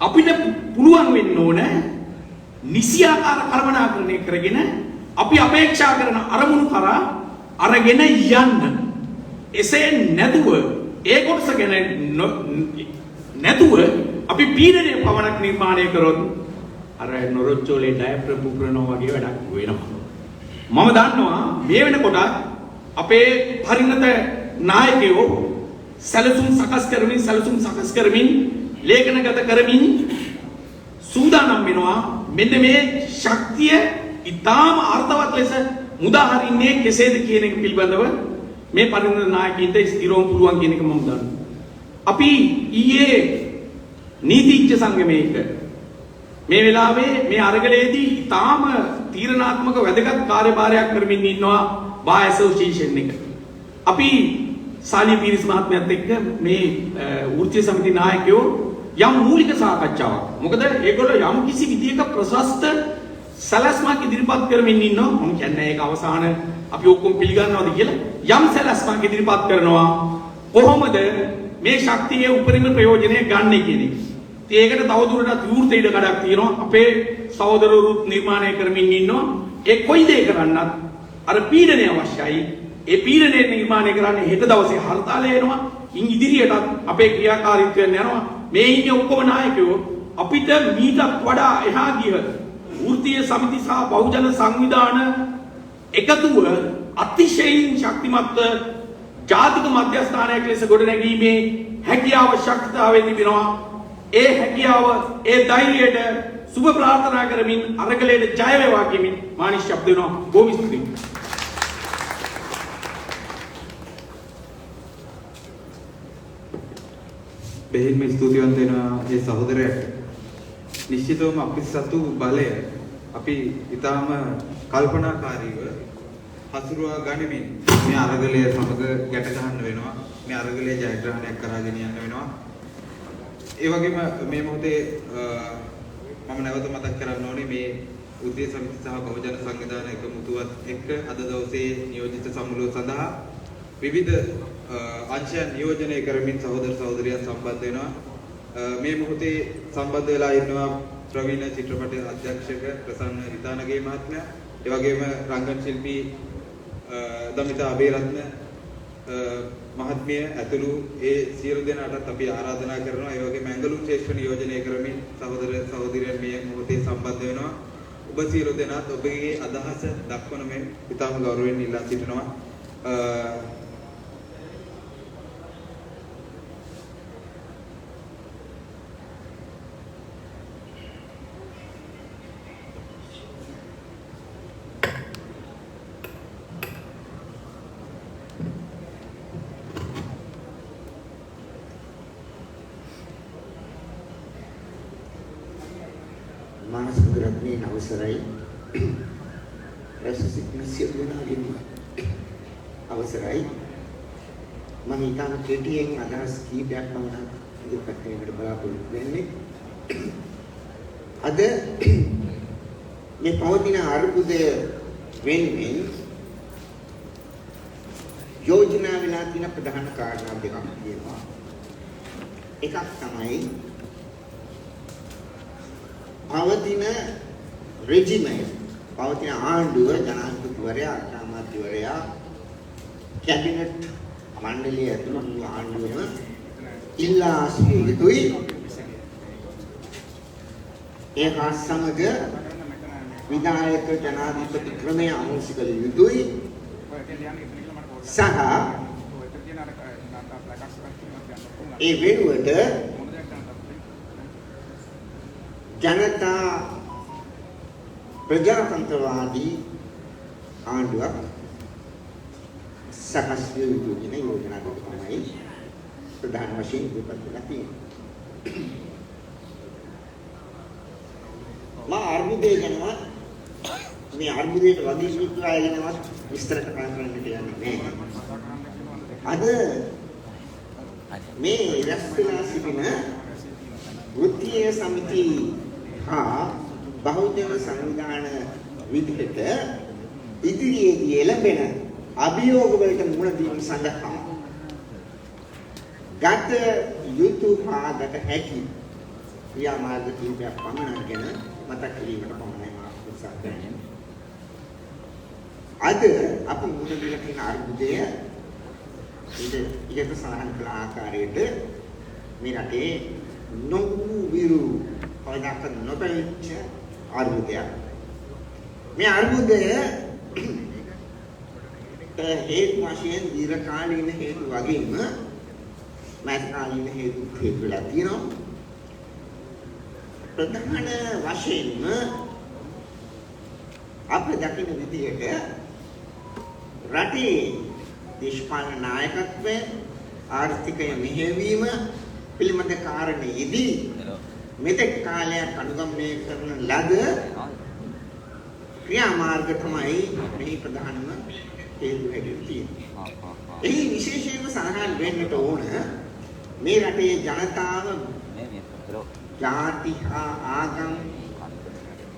අපිට පුළුවන් වෙන්න ඕන නිසියාකාර කළමනාකරණය කරගෙන අපි අපේක්ෂා කරන අරමුණු කරා අරගෙන යන්න. එසේ නැතුව ඒ කොටස ගැන නැතුව අපි පීඩනය පවණක් නිර්මාණය කරොත් අර නොරොච්චෝලේ ඩයෆ්‍රම් පුපුරනවා වගේ වැඩක් වෙනවා. මම දන්නවා මේ වෙනකොට අපේ පරිණත නායකයෝ සැලසුම් සකස් කරමින් ලේඛනගත කරමින් සූදානම් වෙනවා මෙන්න මේ ශක්තිය ඊටාම අර්ථවත් ලෙස මුදා හරින්නේ කෙසේද කියන එක පිළිබඳව මේ පරිණත නායකයින්ට ස්ථිරවම පුළුවන් කියන එක මම දන්නවා. අපි ඊයේ නීතිඥ සංගමයක මේ වෙලාවේ මේ අරගලයේදී ඊටාම තීරණාත්මක වැදගත් කාර්යභාරයක් කරමින් ඉන්නවා බා ඇසෝසියේෂන් එක. අපි සාලි පීරිස් මහත්මයාත් එක්ක මේ වෘත්තීය සමිති නායකයෝ යම් මූලික සාකච්ඡාවක්. මොකද ඒගොල්ලෝ යම් කිසි විදියක ප්‍රශස්ත සැලැස්මක් ඉදිරිපත් කරමින් ඉන්නවා. මම කියන්නේ ඒක අවසාන අපි ඔක්කොම පිළිගන්නවද කියලා යම් සැලැස්මක් ඉදිරිපත් කරනවා. කොහොමද මේ ශක්තියේ උපරිම ප්‍රයෝජනය ගන්න කියන එක. ඒකට තවදුරටත් විවෘත ඉඩ කඩක් තියෙනවා. අපේ සහෝදරවරුත් නිර්මාණය කරමින් ඉන්නවා. ඒ කොයි දේ කරන්නත් අර පීඩනය අවශ්‍යයි. ඒ පීඩනය නිර්මාණය කරන්නේ හෙට දවසේ හර්තාලය එනවා. ඉන් ඉදිරියටත් අපේ ක්‍රියාකාරීත්වයන් යනවා. මේ ඉන්නේ ඔක්කොම නායකයෝ අපිට මීටත් වඩා එහා ගිය වෘත්තීය සමිති සහ බහුජන සංවිධාන එකතුව අතිශයින් ශක්තිමත් ජාතික මධ්‍යස්ථානයක් ලෙස ගොඩනැගීමේ හැකියාව ශක්තිතාවෙන් තිබෙනවා. ඒ හැකියාව ඒ ධෛර්යයට සුබ ප්‍රාර්ථනා කරමින් අරගලයට ජය වේවා කියමින් මානි ශබ්ද වෙනවා. බොහොම ස්තුතියි. බෙහෙත්ම ස්තුතිවන්ත වෙනවා මේ සහෝදරයාට. නිශ්චිතවම අපි සතු බලය අපි ඊටාම කල්පනාකාරීව හසුරුවා ගනිමින් මේ අරගලය සමග ගැට ගන්න වෙනවා. මේ අරගලයේ ජයග්‍රහණයක් කරගෙන යන්න වෙනවා. ඒ වගේම මේ මොහොතේ මම නැවත මතක් කරන්න ඕනේ මේ උද්දී සමිති සහ බහුජන සංවිධාන එකමුතුවත් එක්ක අද දවසේ නියෝජිත සමුළුව සඳහා විවිධ අංශයන් නියෝජනය කරමින් සහෝදර සහෝදරියන් සම්බන්ධ වෙනවා. මේ මොහොතේ සම්බන්ධ වෙලා ඉන්නවා ප්‍රවීණ චිත්‍රපට අධ්‍යක්ෂක ප්‍රසන්න විතානගේ මහත්මයා, ඒ වගේම රංගන ශිල්පී දමිතා අබේරත්න මහත්මිය ඇතුළු ඒ සියලු දෙනාටත් අපි ආරාධනා කරනවා. ඒ වගේම ඇඟලුම් ශ්‍රේෂ්ඨ නියෝජනය කරමින් සහෝදර සහෝදරියන් මේ මොහොතේ සම්බන්ධ වෙනවා. ඔබ සියලු දෙනාත් ඔබගේ අදහස දක්වන මෙන් ඉතාම ගෞරවයෙන් ඉල්ලා සිටිනවා. මානසිකරත්නයේ අවසරයි රසසිකන සියලුනාගෙන් අවසරයි මම ඊටම කෙටියෙන් අදහස් කීපයක් පමණ ඉදිරිපත් කිරීමට බලාපොරොත්තු වෙන්නේ. අද මේ පවතින අර්බුදය වෙනුවෙන් යෝජනා වෙලා තියෙන ප්‍රධාන කාරණා දෙකක් තියෙනවා. එකක් තමයි පවතින රෙජිමේ පවතින ආණ්ඩුව ජනාධිපතිවරයා අග්‍රාමාත්‍යවරයා කැබිනට් මණ්ඩලය ඇතුළු මුළු ආණ්ඩුවම ඉල්ලා සිටිය යුතුයි. ඒ හා සමග විධායක ජනාධිපති ක්‍රමය අනුසි කළ යුතුයි සහ ඒ වෙනුවට ජනතා ප්‍රජාතන්ත්‍රවාදී ආණ්ඩුවක් සකස් විය යුතු කියන යෝජනා කොට තමයි ප්‍රධාන වශයෙන් ඉදිරිපත් වෙලා තියෙන්නේ. මා අර්බුදය ගැනවත් මේ අර්බුදයට වගේ විස්තරය ගැනවත් විස්තර කතා කරන්නට යන්නේ නැහැ. අද මේ රැස්වලා සිටින වෘත්තීය සමිති හා බහුජන සංවිධාන විදිහට ඉදිරියේදී එළඹෙන අභියෝග වලට මුහුණ දීම සඳහා ගත යුතු හා ගත හැකි ක්‍රියාමාර්ග කිහිපයක් පමණ ගැන මතක් කිරීමට පමණයි මා උත්සාහ කරන්නේ. අද අප මුහුණ දීලා තියෙන අර්බුදය ඉහත සඳහන් කළ ආකාරයට මේ රටේ නොවිරු කවදාක නොබැලිච්ච අර්බුදයක්. මේ අර්බුදය හේතු වශයෙන් දීර්ඝකාලීන හේතු වගේම මැදකාලීන හේතු වෙලා තියෙනවා. ප්‍රධාන වශයෙන්ම අප දකින විදිහට රටේ දේශපාලන නායකත්වය ආර්ථිකය මෙහෙයවීම පිළිබඳ කාරණේදී මෙතෙක් කාලයක් අනුගමනය කරන ලද ක්‍රියාමාර්ග තමයි මේ ප්‍රධානම හේතු හැටියට තියෙන්නේ. එහි විශේෂයෙන්ම සඳහන් වෙන්නට ඕන මේ රටේ ජනතාව ජාති හා ආගම්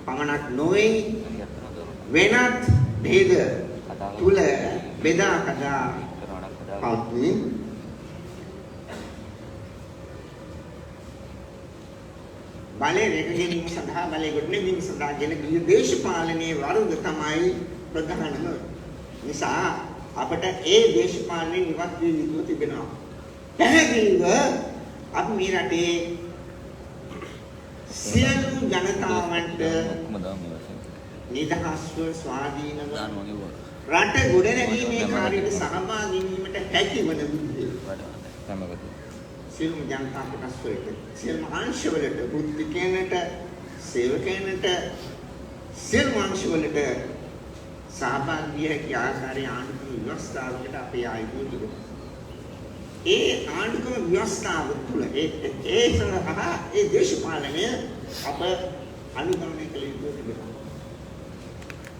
පමණක් නොවේ වෙනත් භේද තුල බෙදා කඩා පවතින බලය රැකගැනීම සඳහා බලය ගොඩනැගීම සඳහා ගෙන ගිය දේශපාලනයේ වරද තමයි ප්‍රධානම නිසා අපට ඒ දේශපාලනයේ නිවත් විය යුතු තිබෙනවා. පැහැදිලිව අපි මේ රටේ සියලු ජනතාවන්ට නිදහස්ව ස්වාධීනව රට ගොඩනැගීමේ කාර්යයට සහභාගී වීමට හැකි වන විදිහට සියලුම ජනතා කොටස් වලට සියලුම අංශ වලට වෘත්තිකයන්ට සේවකයන්ට සියලුම අංශ වලට සහභාගී විය හැකි ආකාරයේ ආණ්ඩුක්‍රම ව්‍යවස්ථාවකට අපේ ආයතන තිබෙනවා. ඒ ආණ්ඩුක්‍රම ව්‍යවස්ථාව තුළ ඒ සඳහා ඒ දේශපාලනය අප අනුගමනය කළ යුතු තිබෙනවා.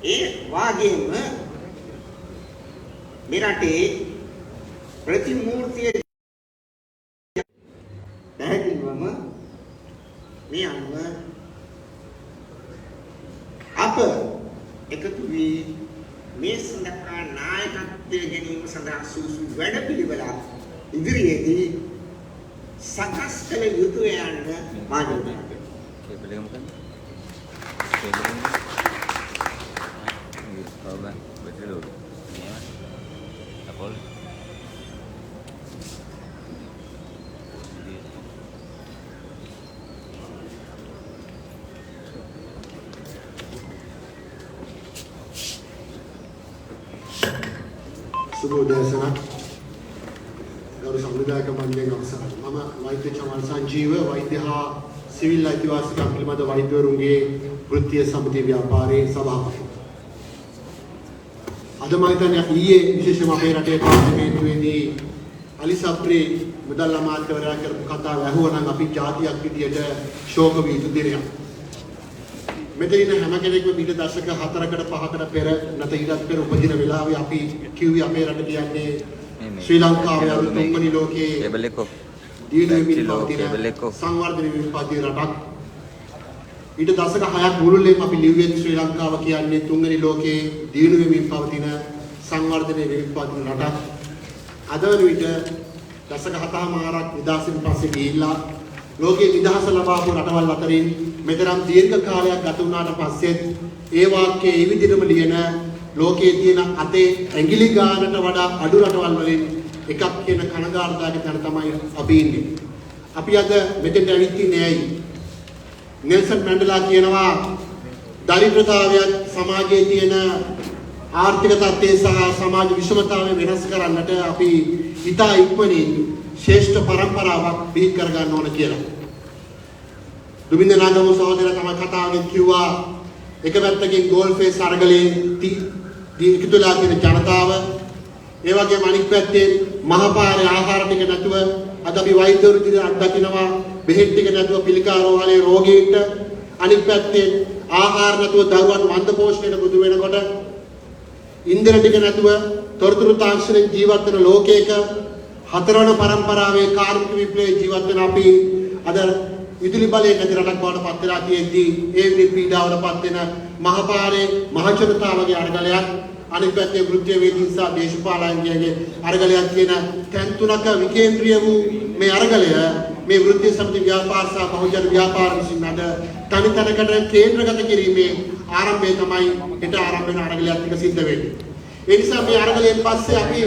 ඒ වාගේම මේ රටේ ප්‍රතිමූර්තිය පැහැදිලිවම මේ අනුව අප එකතු වී මේ සඳහා නායකත්වය ගැනීම සඳහා සුසු වැඩපිළිවෙලක් ඉදිරියේදී සකස් කළ යුතුය යන්න මා යෝජනා කරනවා. සුබ උදෑසනක් ගරු සංවිධායක මණ්ඩලයේ අවසරයි. මම වෛද්‍ය චමල් සංජීව වෛද්‍ය හා සිවිල් අයිතිවාසිකම් පිළිබඳ වෛද්‍යවරුන්ගේ වෘත්තීය සමිති ව්‍යාපාරයේ සභාපති. අද මම හිතන්නේ ඊයේ විශේෂයෙන්ම අපේ රටේ පාර්ලිමේන්තුවේදී අලි සප්‍රේ මුදල් අමාත්‍යවරයා කරපු කතාව ඇහුවනම් අපි ජාතියක් විදියට ශෝක වී යුතු දිනයක්. මෙතන ඉන්න හැම කෙනෙක්ම පිට දශක 4කට 5කට පෙර නැත ඊටත් පෙර උපදින වෙලාවේ අපි කිව්වේ අපේ රට කියන්නේ ශ්‍රී ලංකාවේ අද තුන්වෙනි ලෝකයේ දියුණුවෙමින් පවතින සංවර්ධනය වෙමින් පවතින රටක්. ඊට දශක 6ක් මුළුල්ලේම අපි ලිව්වේ ශ්‍රී ලංකාව කියන්නේ තුන්වෙනි ලෝකයේ දියුණුවෙමින් පවතින සංවර්ධනය වෙමින් පවතින රටක්. අද වන විට දශක 7මාරක් නිදහසින් පස්සේ ගිහිල්ලා ලෝකයේ නිදහස ලබාපු රටවල් අතරින් මෙතරම් දීර්ඝ කාලයක් ගත වුණාට පස්සෙත් ඒ වාක්‍යයේ ඒ විදිහටම ලියන ලෝකයේ තියෙන අතේ ඇඟිලි ගානට වඩා අඩු රටවල් වලින් එකක් කියන කනගාටුදායක තැන තමයි අපි ඉන්නේ. අපි අද මෙතෙන්ට ඇවිත් ඉන්නේ ඇයි? නෙල්සන් මැන්ඩෙලා කියනවා දරිද්‍රතාවය සමාජයේ තියෙන ආර්ථික තත්ත්වය සහ සමාජ විෂමතාවය වෙනස් කරන්නට අපි ඉතා ඉක්මනින් ශ්‍රේෂ්ඨ පරම්පරාවක් බිහි කර ගන්න ඕන කියලා. දුමින්ද නාගම සහෝදරයා තමයි කතාවෙන් කිව්වා එක පැත්තකින් ගෝල්ෆේස් අරගලේ එකතුලා තියෙන ජනතාව ඒ වගේම අනිත් පැත්තේ මහපාරේ ආහාර ටික නැතුව අද අපි වෛද්‍යවරු විදිහට අත්දකිනවා බෙහෙත් ටික නැතුව පිළිකා රෝහලේ රෝගීන්ට අනිත් පැත්තේ ආහාර නැතුව දරුවන් මන්ද පෝෂණයට බුදු වෙනකොට ඉන්ධන ටික නැතුව තොරතුරු තාක්ෂණයෙන් ජීවත් වෙන ලෝකයක හතරවන පරම්පරාවේ කාර්මික විප්ලවයේ ජීවත් වෙන අපි අද විදුලි බලයේ නැති රටක් බවට පත් වෙලා තියෙද්දී ඒ විදිහට පීඩාවලපත් වෙන මහපාරේ මහජනතාවගේ අරගලයක් අනිත් පැත්තේ වෘත්තීය වේදීන් සහ දේශපාලනඥයන්ගේ අරගලයක් කියන තැන් තුනක විකේන්ද්‍රීය වූ මේ අරගලය මේ වෘත්තීය සමිති ව්‍යාපාර සහ බහුජන ව්‍යාපාර විසින් අද තනි තනකට කේන්ද්‍රගත කිරීමේ ආරම්භය තමයි හෙට ආරම්භ වෙන අරගලයක් ටික සිද්ධ වෙන්නේ. ඒ නිසා මේ අරගලයෙන් පස්සේ අපි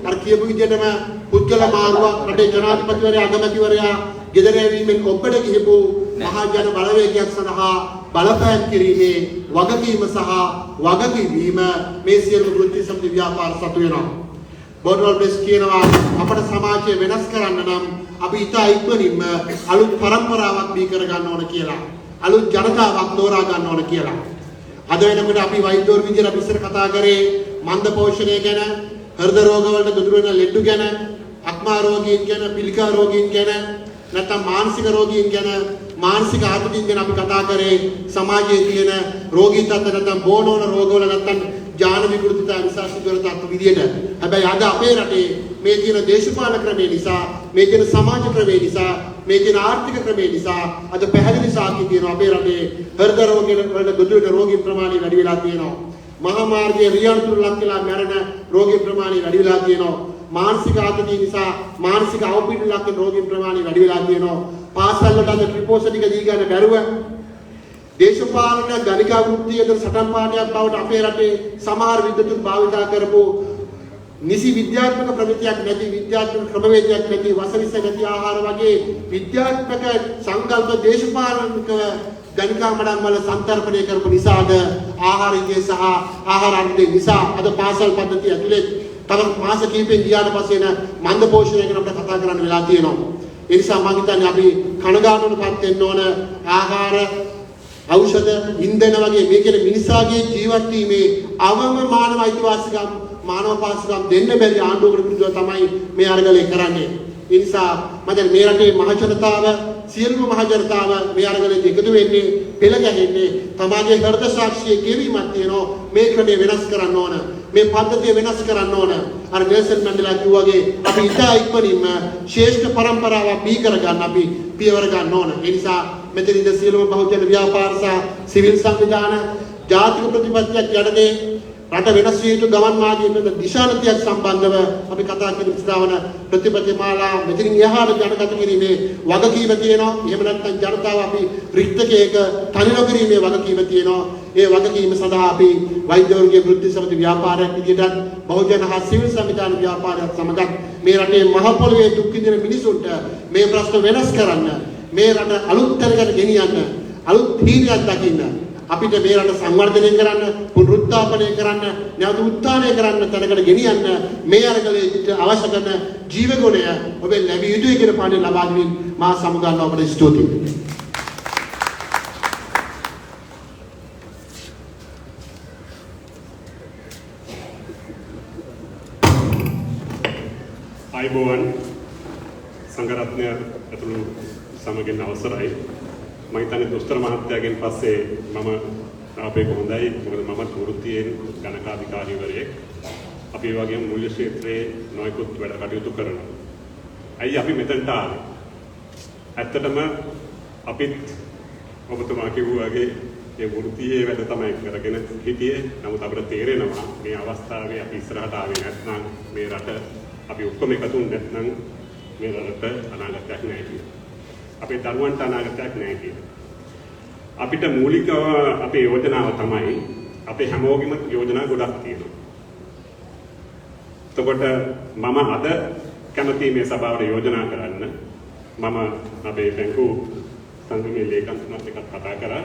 අර කියපු විදිහටම පුද්ගල මාරුවක් රටේ ජනාධිපතිවරයා අගමැතිවරයා ගෙදර ඇවිල්මින් ඔබට ගිහපු මහා ජන බලවේගයක් සඳහා බලපෑම් කිරීමේ වගකීම සහ වගකීම මේ සියලු වෘත්තීය සමිති ව්‍යාපාර සතු වෙනවා. බෝඩ්වල් බ්ලෙස් කියනවා අපේ සමාජය වෙනස් කරන්න නම් අපි ඉතා ඉක්මනින්ම අලුත් පරම්පරාවක් බිහි කර ගන්න ඕන කියලා. අලුත් ජනතාවක් තෝරා ගන්න ඕන කියලා. අද වෙනකොට අපි වෛද්‍යවරු විදිහට අපි ඉස්සර කතා කරේ මන්ද පෝෂණය ගැන, හෘද රෝග වලට දුරු වෙන ලෙඩු ගැන, අක්මා රෝගීන් ගැන, පිළිකා රෝගීන් ගැන, නැත්නම් මානසික රෝගීන් ගැන, මානසික ආතතියින් ගැන අපි කතා කරේ සමාජයේ තියෙන රෝගී තත්ත්ව නැත්නම් බෝනෝන රෝගවල නැත්නම් ජාන විකෘතිතා නිසා සිදුවන තත්ත්ව විදියට. හැබැයි අද අපේ රටේ මේ තියෙන දේශපාලන ක්‍රමේ නිසා, මේ තියෙන සමාජ ක්‍රමේ නිසා, මේ තියෙන ආර්ථික ක්‍රමේ නිසා අද පැහැදිලි සාක්ෂි තියෙනවා අපේ රටේ හෘද රෝග වලට ගොදුරු වෙන රෝගී ප්‍රමාණය වැඩි වෙලා තියෙනවා. මහා මාර්ගයේ රියන්තුරු ලක් වෙලා මැරෙන රෝගී ප්‍රමාණය වැඩි වෙලා තියෙනවා. මානසික ආතතිය නිසා මානසික අවපීඩන ලක් වෙන රෝගීන් ප්‍රමාණය වැඩි වෙලා තියෙනවා. පාසල් වලට අද ත්‍රිපෝෂ ටික දී ගන්න බැරුව දේශපාලන ගණිකා වෘත්තියද සටන් පාඨයක් බවට අපේ රටේ සමහර විද්වතුන් භාවිතා කරපු නිසි විද්‍යාත්මක ප්‍රමිතියක් නැති විද්‍යාත්මක ක්‍රමවේදයක් නැති වසවිස නැති ආහාර වගේ විද්‍යාත්මක සංකල්ප දේශපාලනික ගණිකා මඩම් වල සම්තරපණය කරපු නිසාද ආහාර ඉන්දිය සහ ආහාර අර්ධය නිසා අද පාසල් පද්ධතිය ඇතුලේ තව මාස කිහිපෙන් ගියාට පස්සේ න මන්ද පෝෂණය ගැන අපිට කතා කරන්න වෙලා තියෙනවා. ඒ නිසා මම හිතන්නේ අපි කනගාටුවටපත් වෙන්න ඕන ආහාර ඖෂධ ඉන්ධන වගේ මේ කියන මිනිසාගේ ජීවත් වීමේ අවම මානව අයිතිවාසිකම් මානව පාසිකම් දෙන්න බැරි ආණ්ඩුවකට විරුද්ධව තමයි මේ අරගලය කරන්නේ. ඒ නිසා මම දැන් මේ රටේ මහ ජනතාව සියලුම මහ ජනතාව මේ අරගලෙට එකතු වෙන්නේ පෙළ ගැහෙන්නේ තමාගේ හෘද සාක්ෂිය ගෙවීමක් තියෙනවා. මේ ක්‍රමය වෙනස් කරන්න ඕන. මේ පද්ධතිය වෙනස් කරන්න ඕන. අර නෙල්සන් මැන්ඩෙලා කිව්වාගේ අපි ඉතා ඉක්මනින්ම ශ්‍රේෂ්ඨ පරම්පරාවක් බිහි කර ගන්න අපි පියවර ගන්න ඕන. ඒ නිසා මෙතන ඉඳ සියලුම බහුජන ව්‍යාපාර සහ සිවිල් සංවිධාන ජාතික ප්‍රතිපත්තියක් යටතේ රට වෙනස් විය යුතු ගමන් මාර්ගයේ දිශානතියක් සම්බන්ධව අපි කතා කරන ස්ථාවන ප්‍රතිපත්ති මාලා මෙතනින් එහාට ජනගත කිරීමේ වගකීම තියෙනවා. එහෙම නැත්නම් ජනතාව අපි රික්තකයක තනි නොකිරීමේ වගකීම තියෙනවා. ඒ වගකීම සඳහා අපි වෛද්‍යවරුන්ගේ වෘත්ති සමිති ව්‍යාපාරයක් විදිහට බහුජන හා සිවිල් සංවිධාන ව්‍යාපාරයක් සමග මේ රටේ මහ පොළොවේ දුක් විඳින මිනිසුන්ට මේ ප්‍රශ්න වෙනස් කරන්න, මේ රට අලුත් තැනකට ගෙනියන්න, අලුත් තීරයක් දකින්න අපිට මේ රට සංවර්ධනය කරන්න, පුනරුත්ථාපනය කරන්න, නැවත උත්ථානය කරන්න තැනකට ගෙනියන්න මේ අරගලයට අවශ්‍ය කරන ජීවගුණය ඔබේ ලැබිය යුතුයි කියන පාඩය ලබා දෙමින් මා සමුගන්නවා. ඔබට ස්තුතියි. අයිබෝවන් සංඝරත්නය ඇතුළු සමගින් අවසරයි. මම හිතන්නේ දොස්තර මහත්තයාගෙන් පස්සේ මම ආපේ හොඳයි. මොකද මම වෘත්තියෙන් ගණකාධිකාරීවරයෙක්. අපි ඒ වගේම මූල්‍ය ක්ෂේත්‍රයේ නොයෙකුත් වැඩ කටයුතු කරනවා. අයි අපි මෙතනට ආවේ. ඇත්තටම අපිත් ඔබතුමා කිව්වා වගේ ඒ වෘත්තියේ වැඩ තමයි කරගෙන හිටියේ. නමුත් අපිට තේරෙනවා මේ අවස්ථාවේ අපි ඉස්සරහට ආවේ නැත්නම් මේ රට අපි ඔක්කොම එකතු නැත්නම් මේ රටට අනාගතයක් නැහැ කියලා. අපේ දරුවන්ට අනාගතයක් නැහැ කියලා. අපිට මූලිකව අපේ යෝජනාව තමයි අපේ හැමෝගෙම යෝජනා ගොඩක් තියෙනවා. එතකොට මම අද කැමති මේ සභාවට යෝජනා කරන්න මම අපේ බැංකු සංගමයේ ලේකම්තුමාත් එක්ක කතා කරා.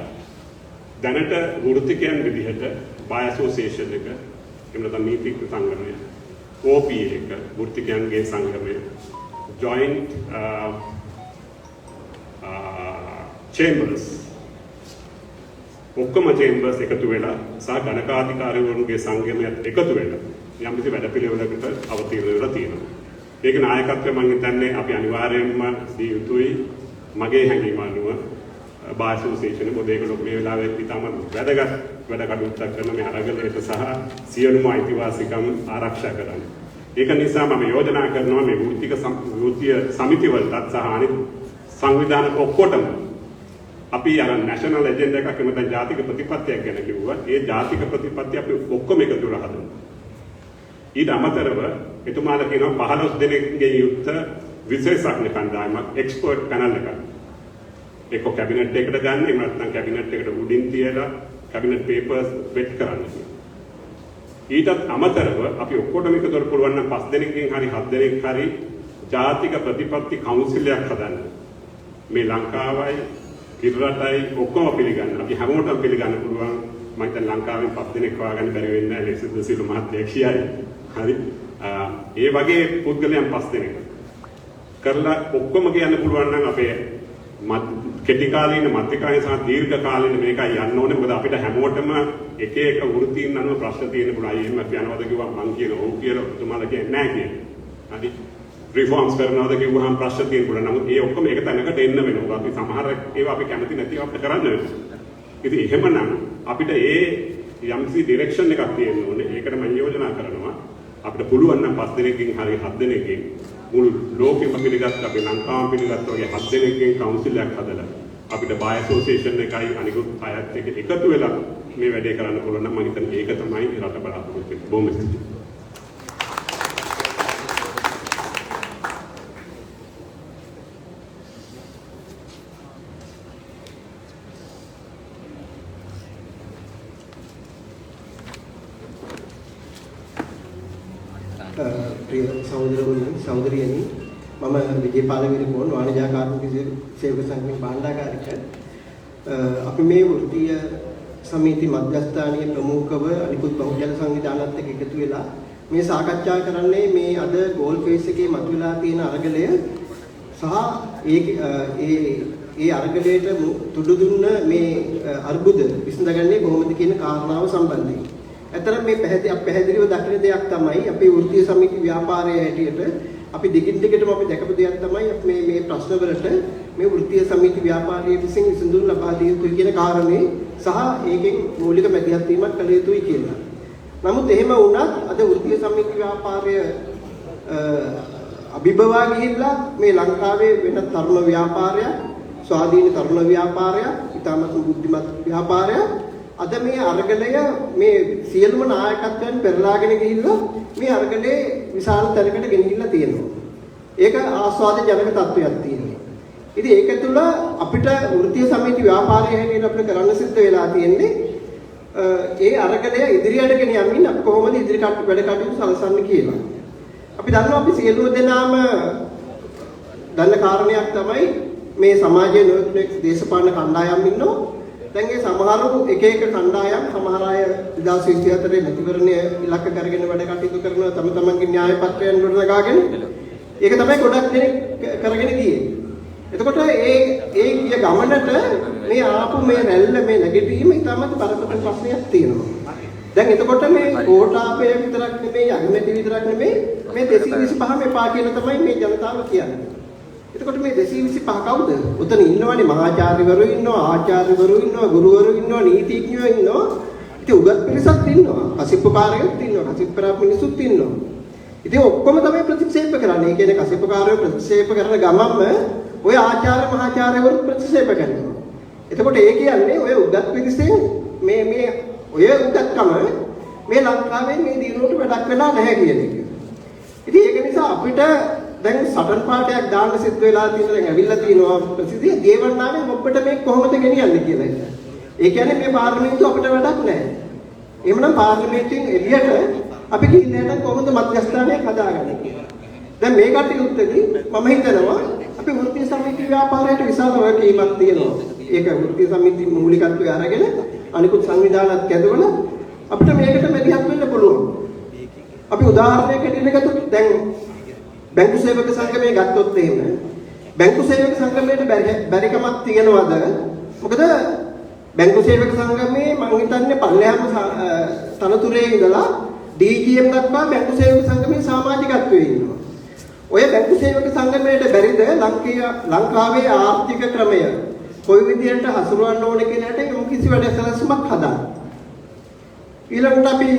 දැනට වෘත්තිකයන් විදිහට බය ඇසෝසියේෂන් එක එහෙම නැත්නම් නීතිඥ සංගමය OP එක වෘත්තිකයන්ගේ සංගමය joint chambers ඔක්කොම chambers එකතු වෙලා සහ ගණකාධිකාරීවරුන්ගේ සංගමයත් එකතු වෙලා යම් කිසි වැඩපිළිවෙලකට අවතීර්ණ වෙලා තියෙනවා. ඒක නායකත්වය මම හිතන්නේ අපි අනිවාර්යයෙන්ම දී යුතුයි. මගේ හැඟීම අනුව බා ඇසෝසියේෂන් මොකද ඒක මේ වෙලාවේ ඉතාම වැදගත් වැඩ කටයුත්තක් කරන මේ අරගලයට සහ සියලුම අයිතිවාසිකම් ආරක්ෂා කරන්න. ඒක නිසා මම යෝජනා කරනවා මේ වෘත්තීය සමිති වලටත් සහ අනිත් සංවිධාන ඔක්කොටම අපි අර නැෂනල් එජෙන්ඩා එකක් එමෙතන ජාතික ප්‍රතිපත්තියක් ගැන කිව්වා. ඒ ජාතික ප්‍රතිපත්තිය අපි ඔක්කොම එකතු කරලා හදමු. ඊට අමතරව එතුමාලා කියනවා 15 දෙනෙක්ගේ යුක්ත විශේෂඥ කණ්ඩායමක් එක්ස්පර්ට් පැනල් එකක්. ඒක කැබිනට් එකට ගන්න, එහෙම නැත්නම් කැබිනට් එකට උඩින් තියලා කැබිනට් පේපර්ස් වෙට් කරන්න. ඊටත් අමතරව අපි ඔක්කොටම එකතු කරලා පුළුවන් නම් 5 දෙනෙක්ගෙන් හරි 7 දෙනෙක් හරි ජාතික ප්‍රතිපත්ති කවුන්සිලයක් හදන්න. මේ ලංකාවයි කිරරටයි ඔක්කොම පිළිගන්න. අපි හැමෝටම පිළිගන්න පුළුවන්. මම හිතන්නේ ලංකාවෙන් 5 දෙනෙක් හොයාගන්න බැරි වෙන්නේ නැහැ. ලේසිද සිළු මහත්තයා කියයි. හරි. ඒ වගේ පුද්ගලයන් 5 දෙනෙක් කරලා ඔක්කොම කියන්න පුළුවන් නම් අපේ කෙටි කාලීන මධ්‍යකාලීන සහ දීර්ඝ කාලීන මේකයි යන්න ඕනේ. මොකද අපිට හැමෝටම එක එක වෘත්තීන් අනුව ප්‍රශ්න තියෙන්න පුළුවන්. IMF යනවාද කිව්වම මං කියන ඔව් කියලා ඔබතුමාලා කියන්නේ නැහැ කියන්නේ. හරි. රිෆෝම්ස් කරනවාද කිව්වහම ප්‍රශ්න තියෙන්න පුළුවන්. නමුත් ඒ ඔක්කොම එක තැනකට එන්න වෙනවා. අපි සමහර ඒවා අපි කැමති නැති අපිට කරන්න වෙනවා. ඉතින් එහෙමනම් අපිට ඒ යම්කිසි ඩිරෙක්ෂන් එකක් තියෙන්න ඕනේ. ඒකට මම යෝජනා කරනවා. අපිට පුළුවන් නම් 5 දෙනෙක්ගෙන් හරි 7 දෙනෙක්ගෙන් මුළු ලෝකෙම පිළිගත් අපේ ලංකාවම පිළිගත් වගේ 7 දෙනෙක්ගෙන් කවුන්සිලයක් හදලා අපිට බය ඇසෝසියේෂන් එකයි අනිකුත් අයත් එක්ක එකතු වෙලා මේ වැඩේ කරන්න පුළුවන් නම් මම හිතන්නේ ඒක තමයි රට බලාපොරොත්තු වෙන්නේ. බොහොම ස්තුතියි. प्रिय सहोदरवරුනි සහෝදරියනි මම විජේපාල විරකෝන් වාණිජ කාර්මික සේවක සංගමේ භාණ්ඩාගාරික අපි මේ වෘත්තීය සමිති මධ්‍යස්ථානීය ප්‍රමුඛව අනිකුත් බහුජන සංවිධානات එක්ක එකතු වෙලා මේ සාකච්ඡා කරන්නේ මේ අද ගෝල් ෆේස් එකේ මතුවලා තියෙන අරගලය සහ ඒ අරගලයට තුඩු දුන්න මේ අර්බුද විසඳගන්නේ කොහොමද කියන කාරණාව සම්බන්ධයෙන්. ඇත්තටම මේ පැහැදිලිව දකින දෙයක් තමයි අපේ වෘත්තීය සමිති ව්‍යාපාරයේ හැටියට අපි දිගින් දිගටම අපි දැකපු දෙයක් තමයි අපි මේ ප්‍රශ්නවලට මේ වෘත්තීය සමිති ව්‍යාපාරයේ විසින් විසඳුම් ලබා දිය යුතුයි කියන කාරණේ සහ ඒකෙන් මූලික මැදිහත් වීමක් කළ යුතුයි කියලා. නමුත් එහෙම වුණත් අද වෘත්තීය සමිති ව්‍යාපාරය අභිබවා ගිහිල්ලා මේ ලංකාවේ වෙන තරුණ ව්‍යාපාරයක් ස්වාධීන තරුණ ව්‍යාපාරයක්, ඉතාමත් බුද්ධිමත් ව්‍යාපාරයක්. අද මේ අරගලය මේ සියලුම නායකත්වයන් පෙරලාගෙන ගිහිල්ලා මේ අරගලේ විශාල තැනකට ගෙනිහිල්ලා තියෙනවා. ඒක ආස්වාද ජනක තත්වයක් තියෙනවා. ඉතින් ඒක තුළ අපිට වෘත්තීය සමිති ව්‍යාපාරය හැටියට අපිට කරන්න සිද්ධ වෙලා තියෙන්නේ ඒ අරගලය ඉදිරියට ගෙන යමින් අපි කොහොමද වැඩ කටයුතු සලසන්නේ කියලා. අපි දන්නවා අපි සියලුම දෙනාම දන්න කාරණයක් තමයි මේ සමාජයේ නොයෙක් දේශපාලන කණ්ඩායම් ඉන්නවා. දැන් ඒ සමහරු එක කණ්ඩායම් සමහර අය 2024 මැතිවරණය ඉලක්ක කරගෙන වැඩ කටයුතු කරනවා තම තමන්ගේ න්‍යාය පත්‍රයන් ගොඩනගාගෙන. ඒක තමයි ගොඩක් දෙනෙක් කරගෙන ගියේ. එතකොට ඒ ගිය ගමනට මේ ආපු මේ රැල්ල මේ නැගිටීම ඉතාමත් බරපතල ප්‍රශ්නයක් තියෙනවා. දැන් එතකොට මේ කෝටාපය විතරක් නෙමෙයි අගමැති විතරක් නෙමෙයි මේ 225 එපා කියලා තමයි මේ ජනතාව කියන්නේ. එතකොට මේ 225 කවුද? උතන ඉන්නවනේ මහාචාර්යවරු ඉන්නවා, ආචාර්යවරු ඉන්නවා, ගුරුවරු ඉන්නවා, නීතිඥයෝ ඉන්නවා. ඉතින් උගත් පිරිසක් ඉන්නවා. කසිප්පකාරයෝත් ඉන්නවා, කසිප්පරා මිනිස්සුත් ඉන්නවා. ඉතින් ඔක්කොම තමයි ප්‍රතික්ෂේප කරන්නේ. ඒ කියන්නේ කසිප්පකාරයෝ ප්‍රතික්ෂේප කරන ගමන්ම ඔය ආචාර්ය මහාචාර්යවරු ප්‍රතික්ෂේප කරනවා. එතකොට ඒ කියන්නේ ඔය උගත් පිරිසෙන් මේ ඔය උගත්කම මේ ලංකාවේ මේ දිනුවට වැඩක් වෙලා නැහැ කියන එක. ඉතින් ඒක නිසා අපිට දැන් සටන් පාටයක් දාන්න සිද්ධ වෙලා තියෙන දැන් ඇවිල්ලා තියෙනවා ප්‍රසිද්ධිය දේවන්නාවේ මොබ්බට මේ කොහොමද ගෙනියන්නේ කියලා එක. ඒ කියන්නේ මේ පාර්ලිමේන්තුව අපිට වැඩක් නැහැ. එහෙමනම් පාර්ලිමේන්තුවෙන් එළියට අපි ගිහින් කොහොමද මධ්‍යස්ථානයක් හදාගන්නේ කියලා. දැන් මේ කටයුත්තේදී මම හිතනවා අපි වෘත්තීය සමිති ව්‍යාපාරයට විශාල වගකීමක් තියෙනවා. ඒක වෘත්තීය සමිති මූලිකත්වයේ අරගෙන අනිකුත් සංවිධානත් කැඳවලා අපිට මේකට මැදිහත් වෙන්න පුළුවන්. අපි උදාහරණයකට ගත්තොත් දැන් බැංකු සේවක සංගමය ගත්තොත් එහෙම බැංකු සේවක සංගමයට බැරිකමක් තියනවද? මොකද බැංකු සේවක සංගමයේ මම හිතන්නේ පල්ලෙහාම තනතුරේ ඉඳලා DGM දක්වා බැංකු සේවක සංගමයේ සමාජිකත්වයේ ඉන්නවා. ඔය බැංකු සේවක සංගමයට බැරිද ලංකාවේ ආර්ථික ක්‍රමය කොයි විදිහට හසුරවන්න ඕනේ කියලාට යම් කිසි වැඩසටහනක් හදාගන්න. ඊළඟට අපි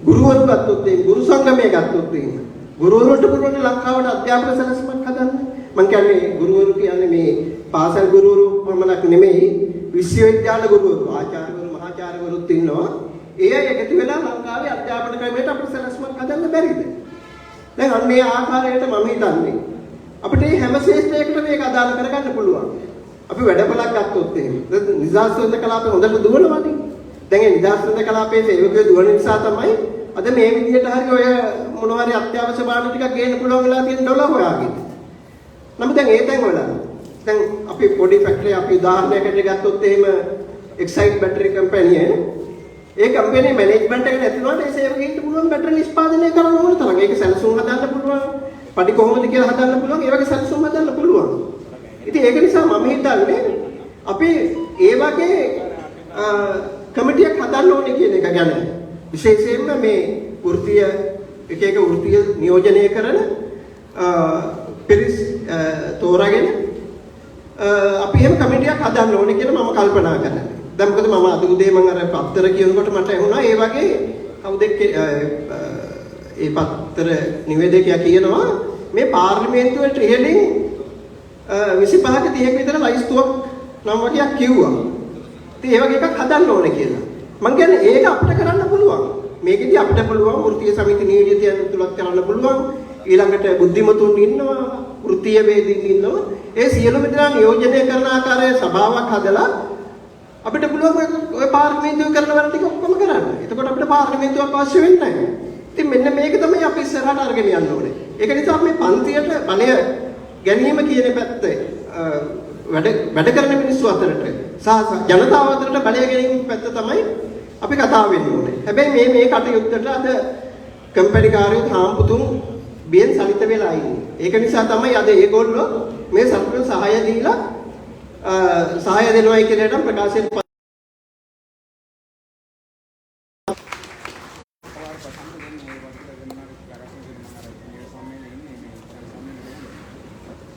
ගුරුවරු ගත්තොත් ඒ ගුරු සංගමය ගත්තොත් එහෙම ගුරුවරුන්ට පුළුවන් ලංකාවට අධ්‍යාපන සැලසුමක් හදන්න. මම කියන්නේ ගුරුවරු කියන්නේ මේ පාසල් ගුරුවරු පමණක් නෙමෙයි විශ්වවිද්‍යාල ගුරුවරු ආචාර්යවරු මහාචාර්යවරුත් ඉන්නවා. ඒ අය එකතු වෙලා ලංකාවේ අධ්‍යාපන ක්‍රමයට අපිට සැලසුමක් හදන්න බැරිද? දැන් අන්න ඒ ආකාරයට මම හිතන්නේ අපිට මේ හැම ශේෂ්ත්‍රයකටම මේක අදාළ කරගන්න පුළුවන්. අපි වැඩපළක් ගත්තොත් එහෙම නිදහස් වෙන කලාපේ හොඳට දුවනවානේ. දැන් ඒ නිදහස් වෙන කලාපේ සේවකයෝ දුවන නිසා තමයි අද මේ විදිහට හරි ඔය මොනවා හරි අත්‍යවශ්‍ය භාණ්ඩ ටිකක් ගේන්න පුළුවන් වෙලා තියෙන ඩොලර් හොයාගෙන. නමුත් දැන් ඒ තැන් වල දැන් අපි පොඩි ෆැක්ටරි අපි උදාහරණයකට ගත්තොත් එහෙම එක්සයිට් බැටරි කම්පැනි ඒ කම්පැනි මැනේජ්මන්ට් එකට ඇතුළත ඒ සේවකයන්ට පුළුවන් බැටරි නිෂ්පාදනය කරන්න ඕන තරම්. ඒක සැලසුම් හදන්න පුළුවන්. පඩි කොහොමද කියලා හදන්න පුළුවන්. ඒ වගේ සැලසුම් හදන්න පුළුවන්. ඉතින් ඒක නිසා මම හිතන්නේ අපි ඒ වගේ කමිටියක් හදන්න ඕනේ කියන එක ගැන විශේෂයෙන්ම මේ වෘත්තීය එක වෘත්තීය නියෝජනය කරන පිරිස් තෝරාගෙන අපි එහෙම කමිටියක් හදන්න ඕනේ කියලා මම කල්පනා කරනවා. දැන් මොකද මම අද උදේ මම අර පත්තර කියනකොට මට ඇහුණා ඒ වගේ කවුද ඒ පත්තර නිවේදකයා කියනවා මේ පාර්ලිමේන්තුවේ ට්‍රිලියන් 25ක 30ක විතර ලයිස්තුවක් නම් වගේක් කිව්වා. ඉතින් ඒ වගේ එකක් හදන්න ඕනේ කියලා. මම කියන්නේ ඒක අපිට කරන්න පුළුවන්. මේකෙදි අපිට පුළුවන් වෘත්තීය සමිති නියෝජිතයන් තුලත් කරන්න පුළුවන්. ඊළඟට බුද්ධිමතුන් ඉන්නවා, වෘත්තීය වේදීන් ඉන්නවා. ඒ සියලුම දෙනා නියෝජනය කරන ආකාරයේ සභාවක් හදලා අපිට පුළුවන් ඔය පාර්ලිමේන්තුවේ කරන වැඩ ටික ඔක්කොම කරන්න. එතකොට අපිට පාර්ලිමේන්තුවක් අවශ්‍ය වෙන්නේ නැහැ. ඉතින් මෙන්න මේක තමයි අපි ඉස්සරහට අරගෙන යන්න ඕනේ. ඒක නිසා මේ පන්තියට බලය ගැනීම කියන පැත්ත වැඩ කරන මිනිස්සු අතරට සහ ජනතාව අතරට බලය ගැනීම පැත්ත තමයි අපි කතා වෙන්න ඕනේ. හැබැයි මේ කටයුත්තට අද කම්පැනිකාරයෝ තාම්පුතුන් බියෙන් සලිත වෙලා ඉන්නේ. ඒක නිසා තමයි අද ඒගොල්ලෝ මේ සතුට සහාය දීලා සහාය දෙනවයි කියලා ප්‍රකාශයෙන්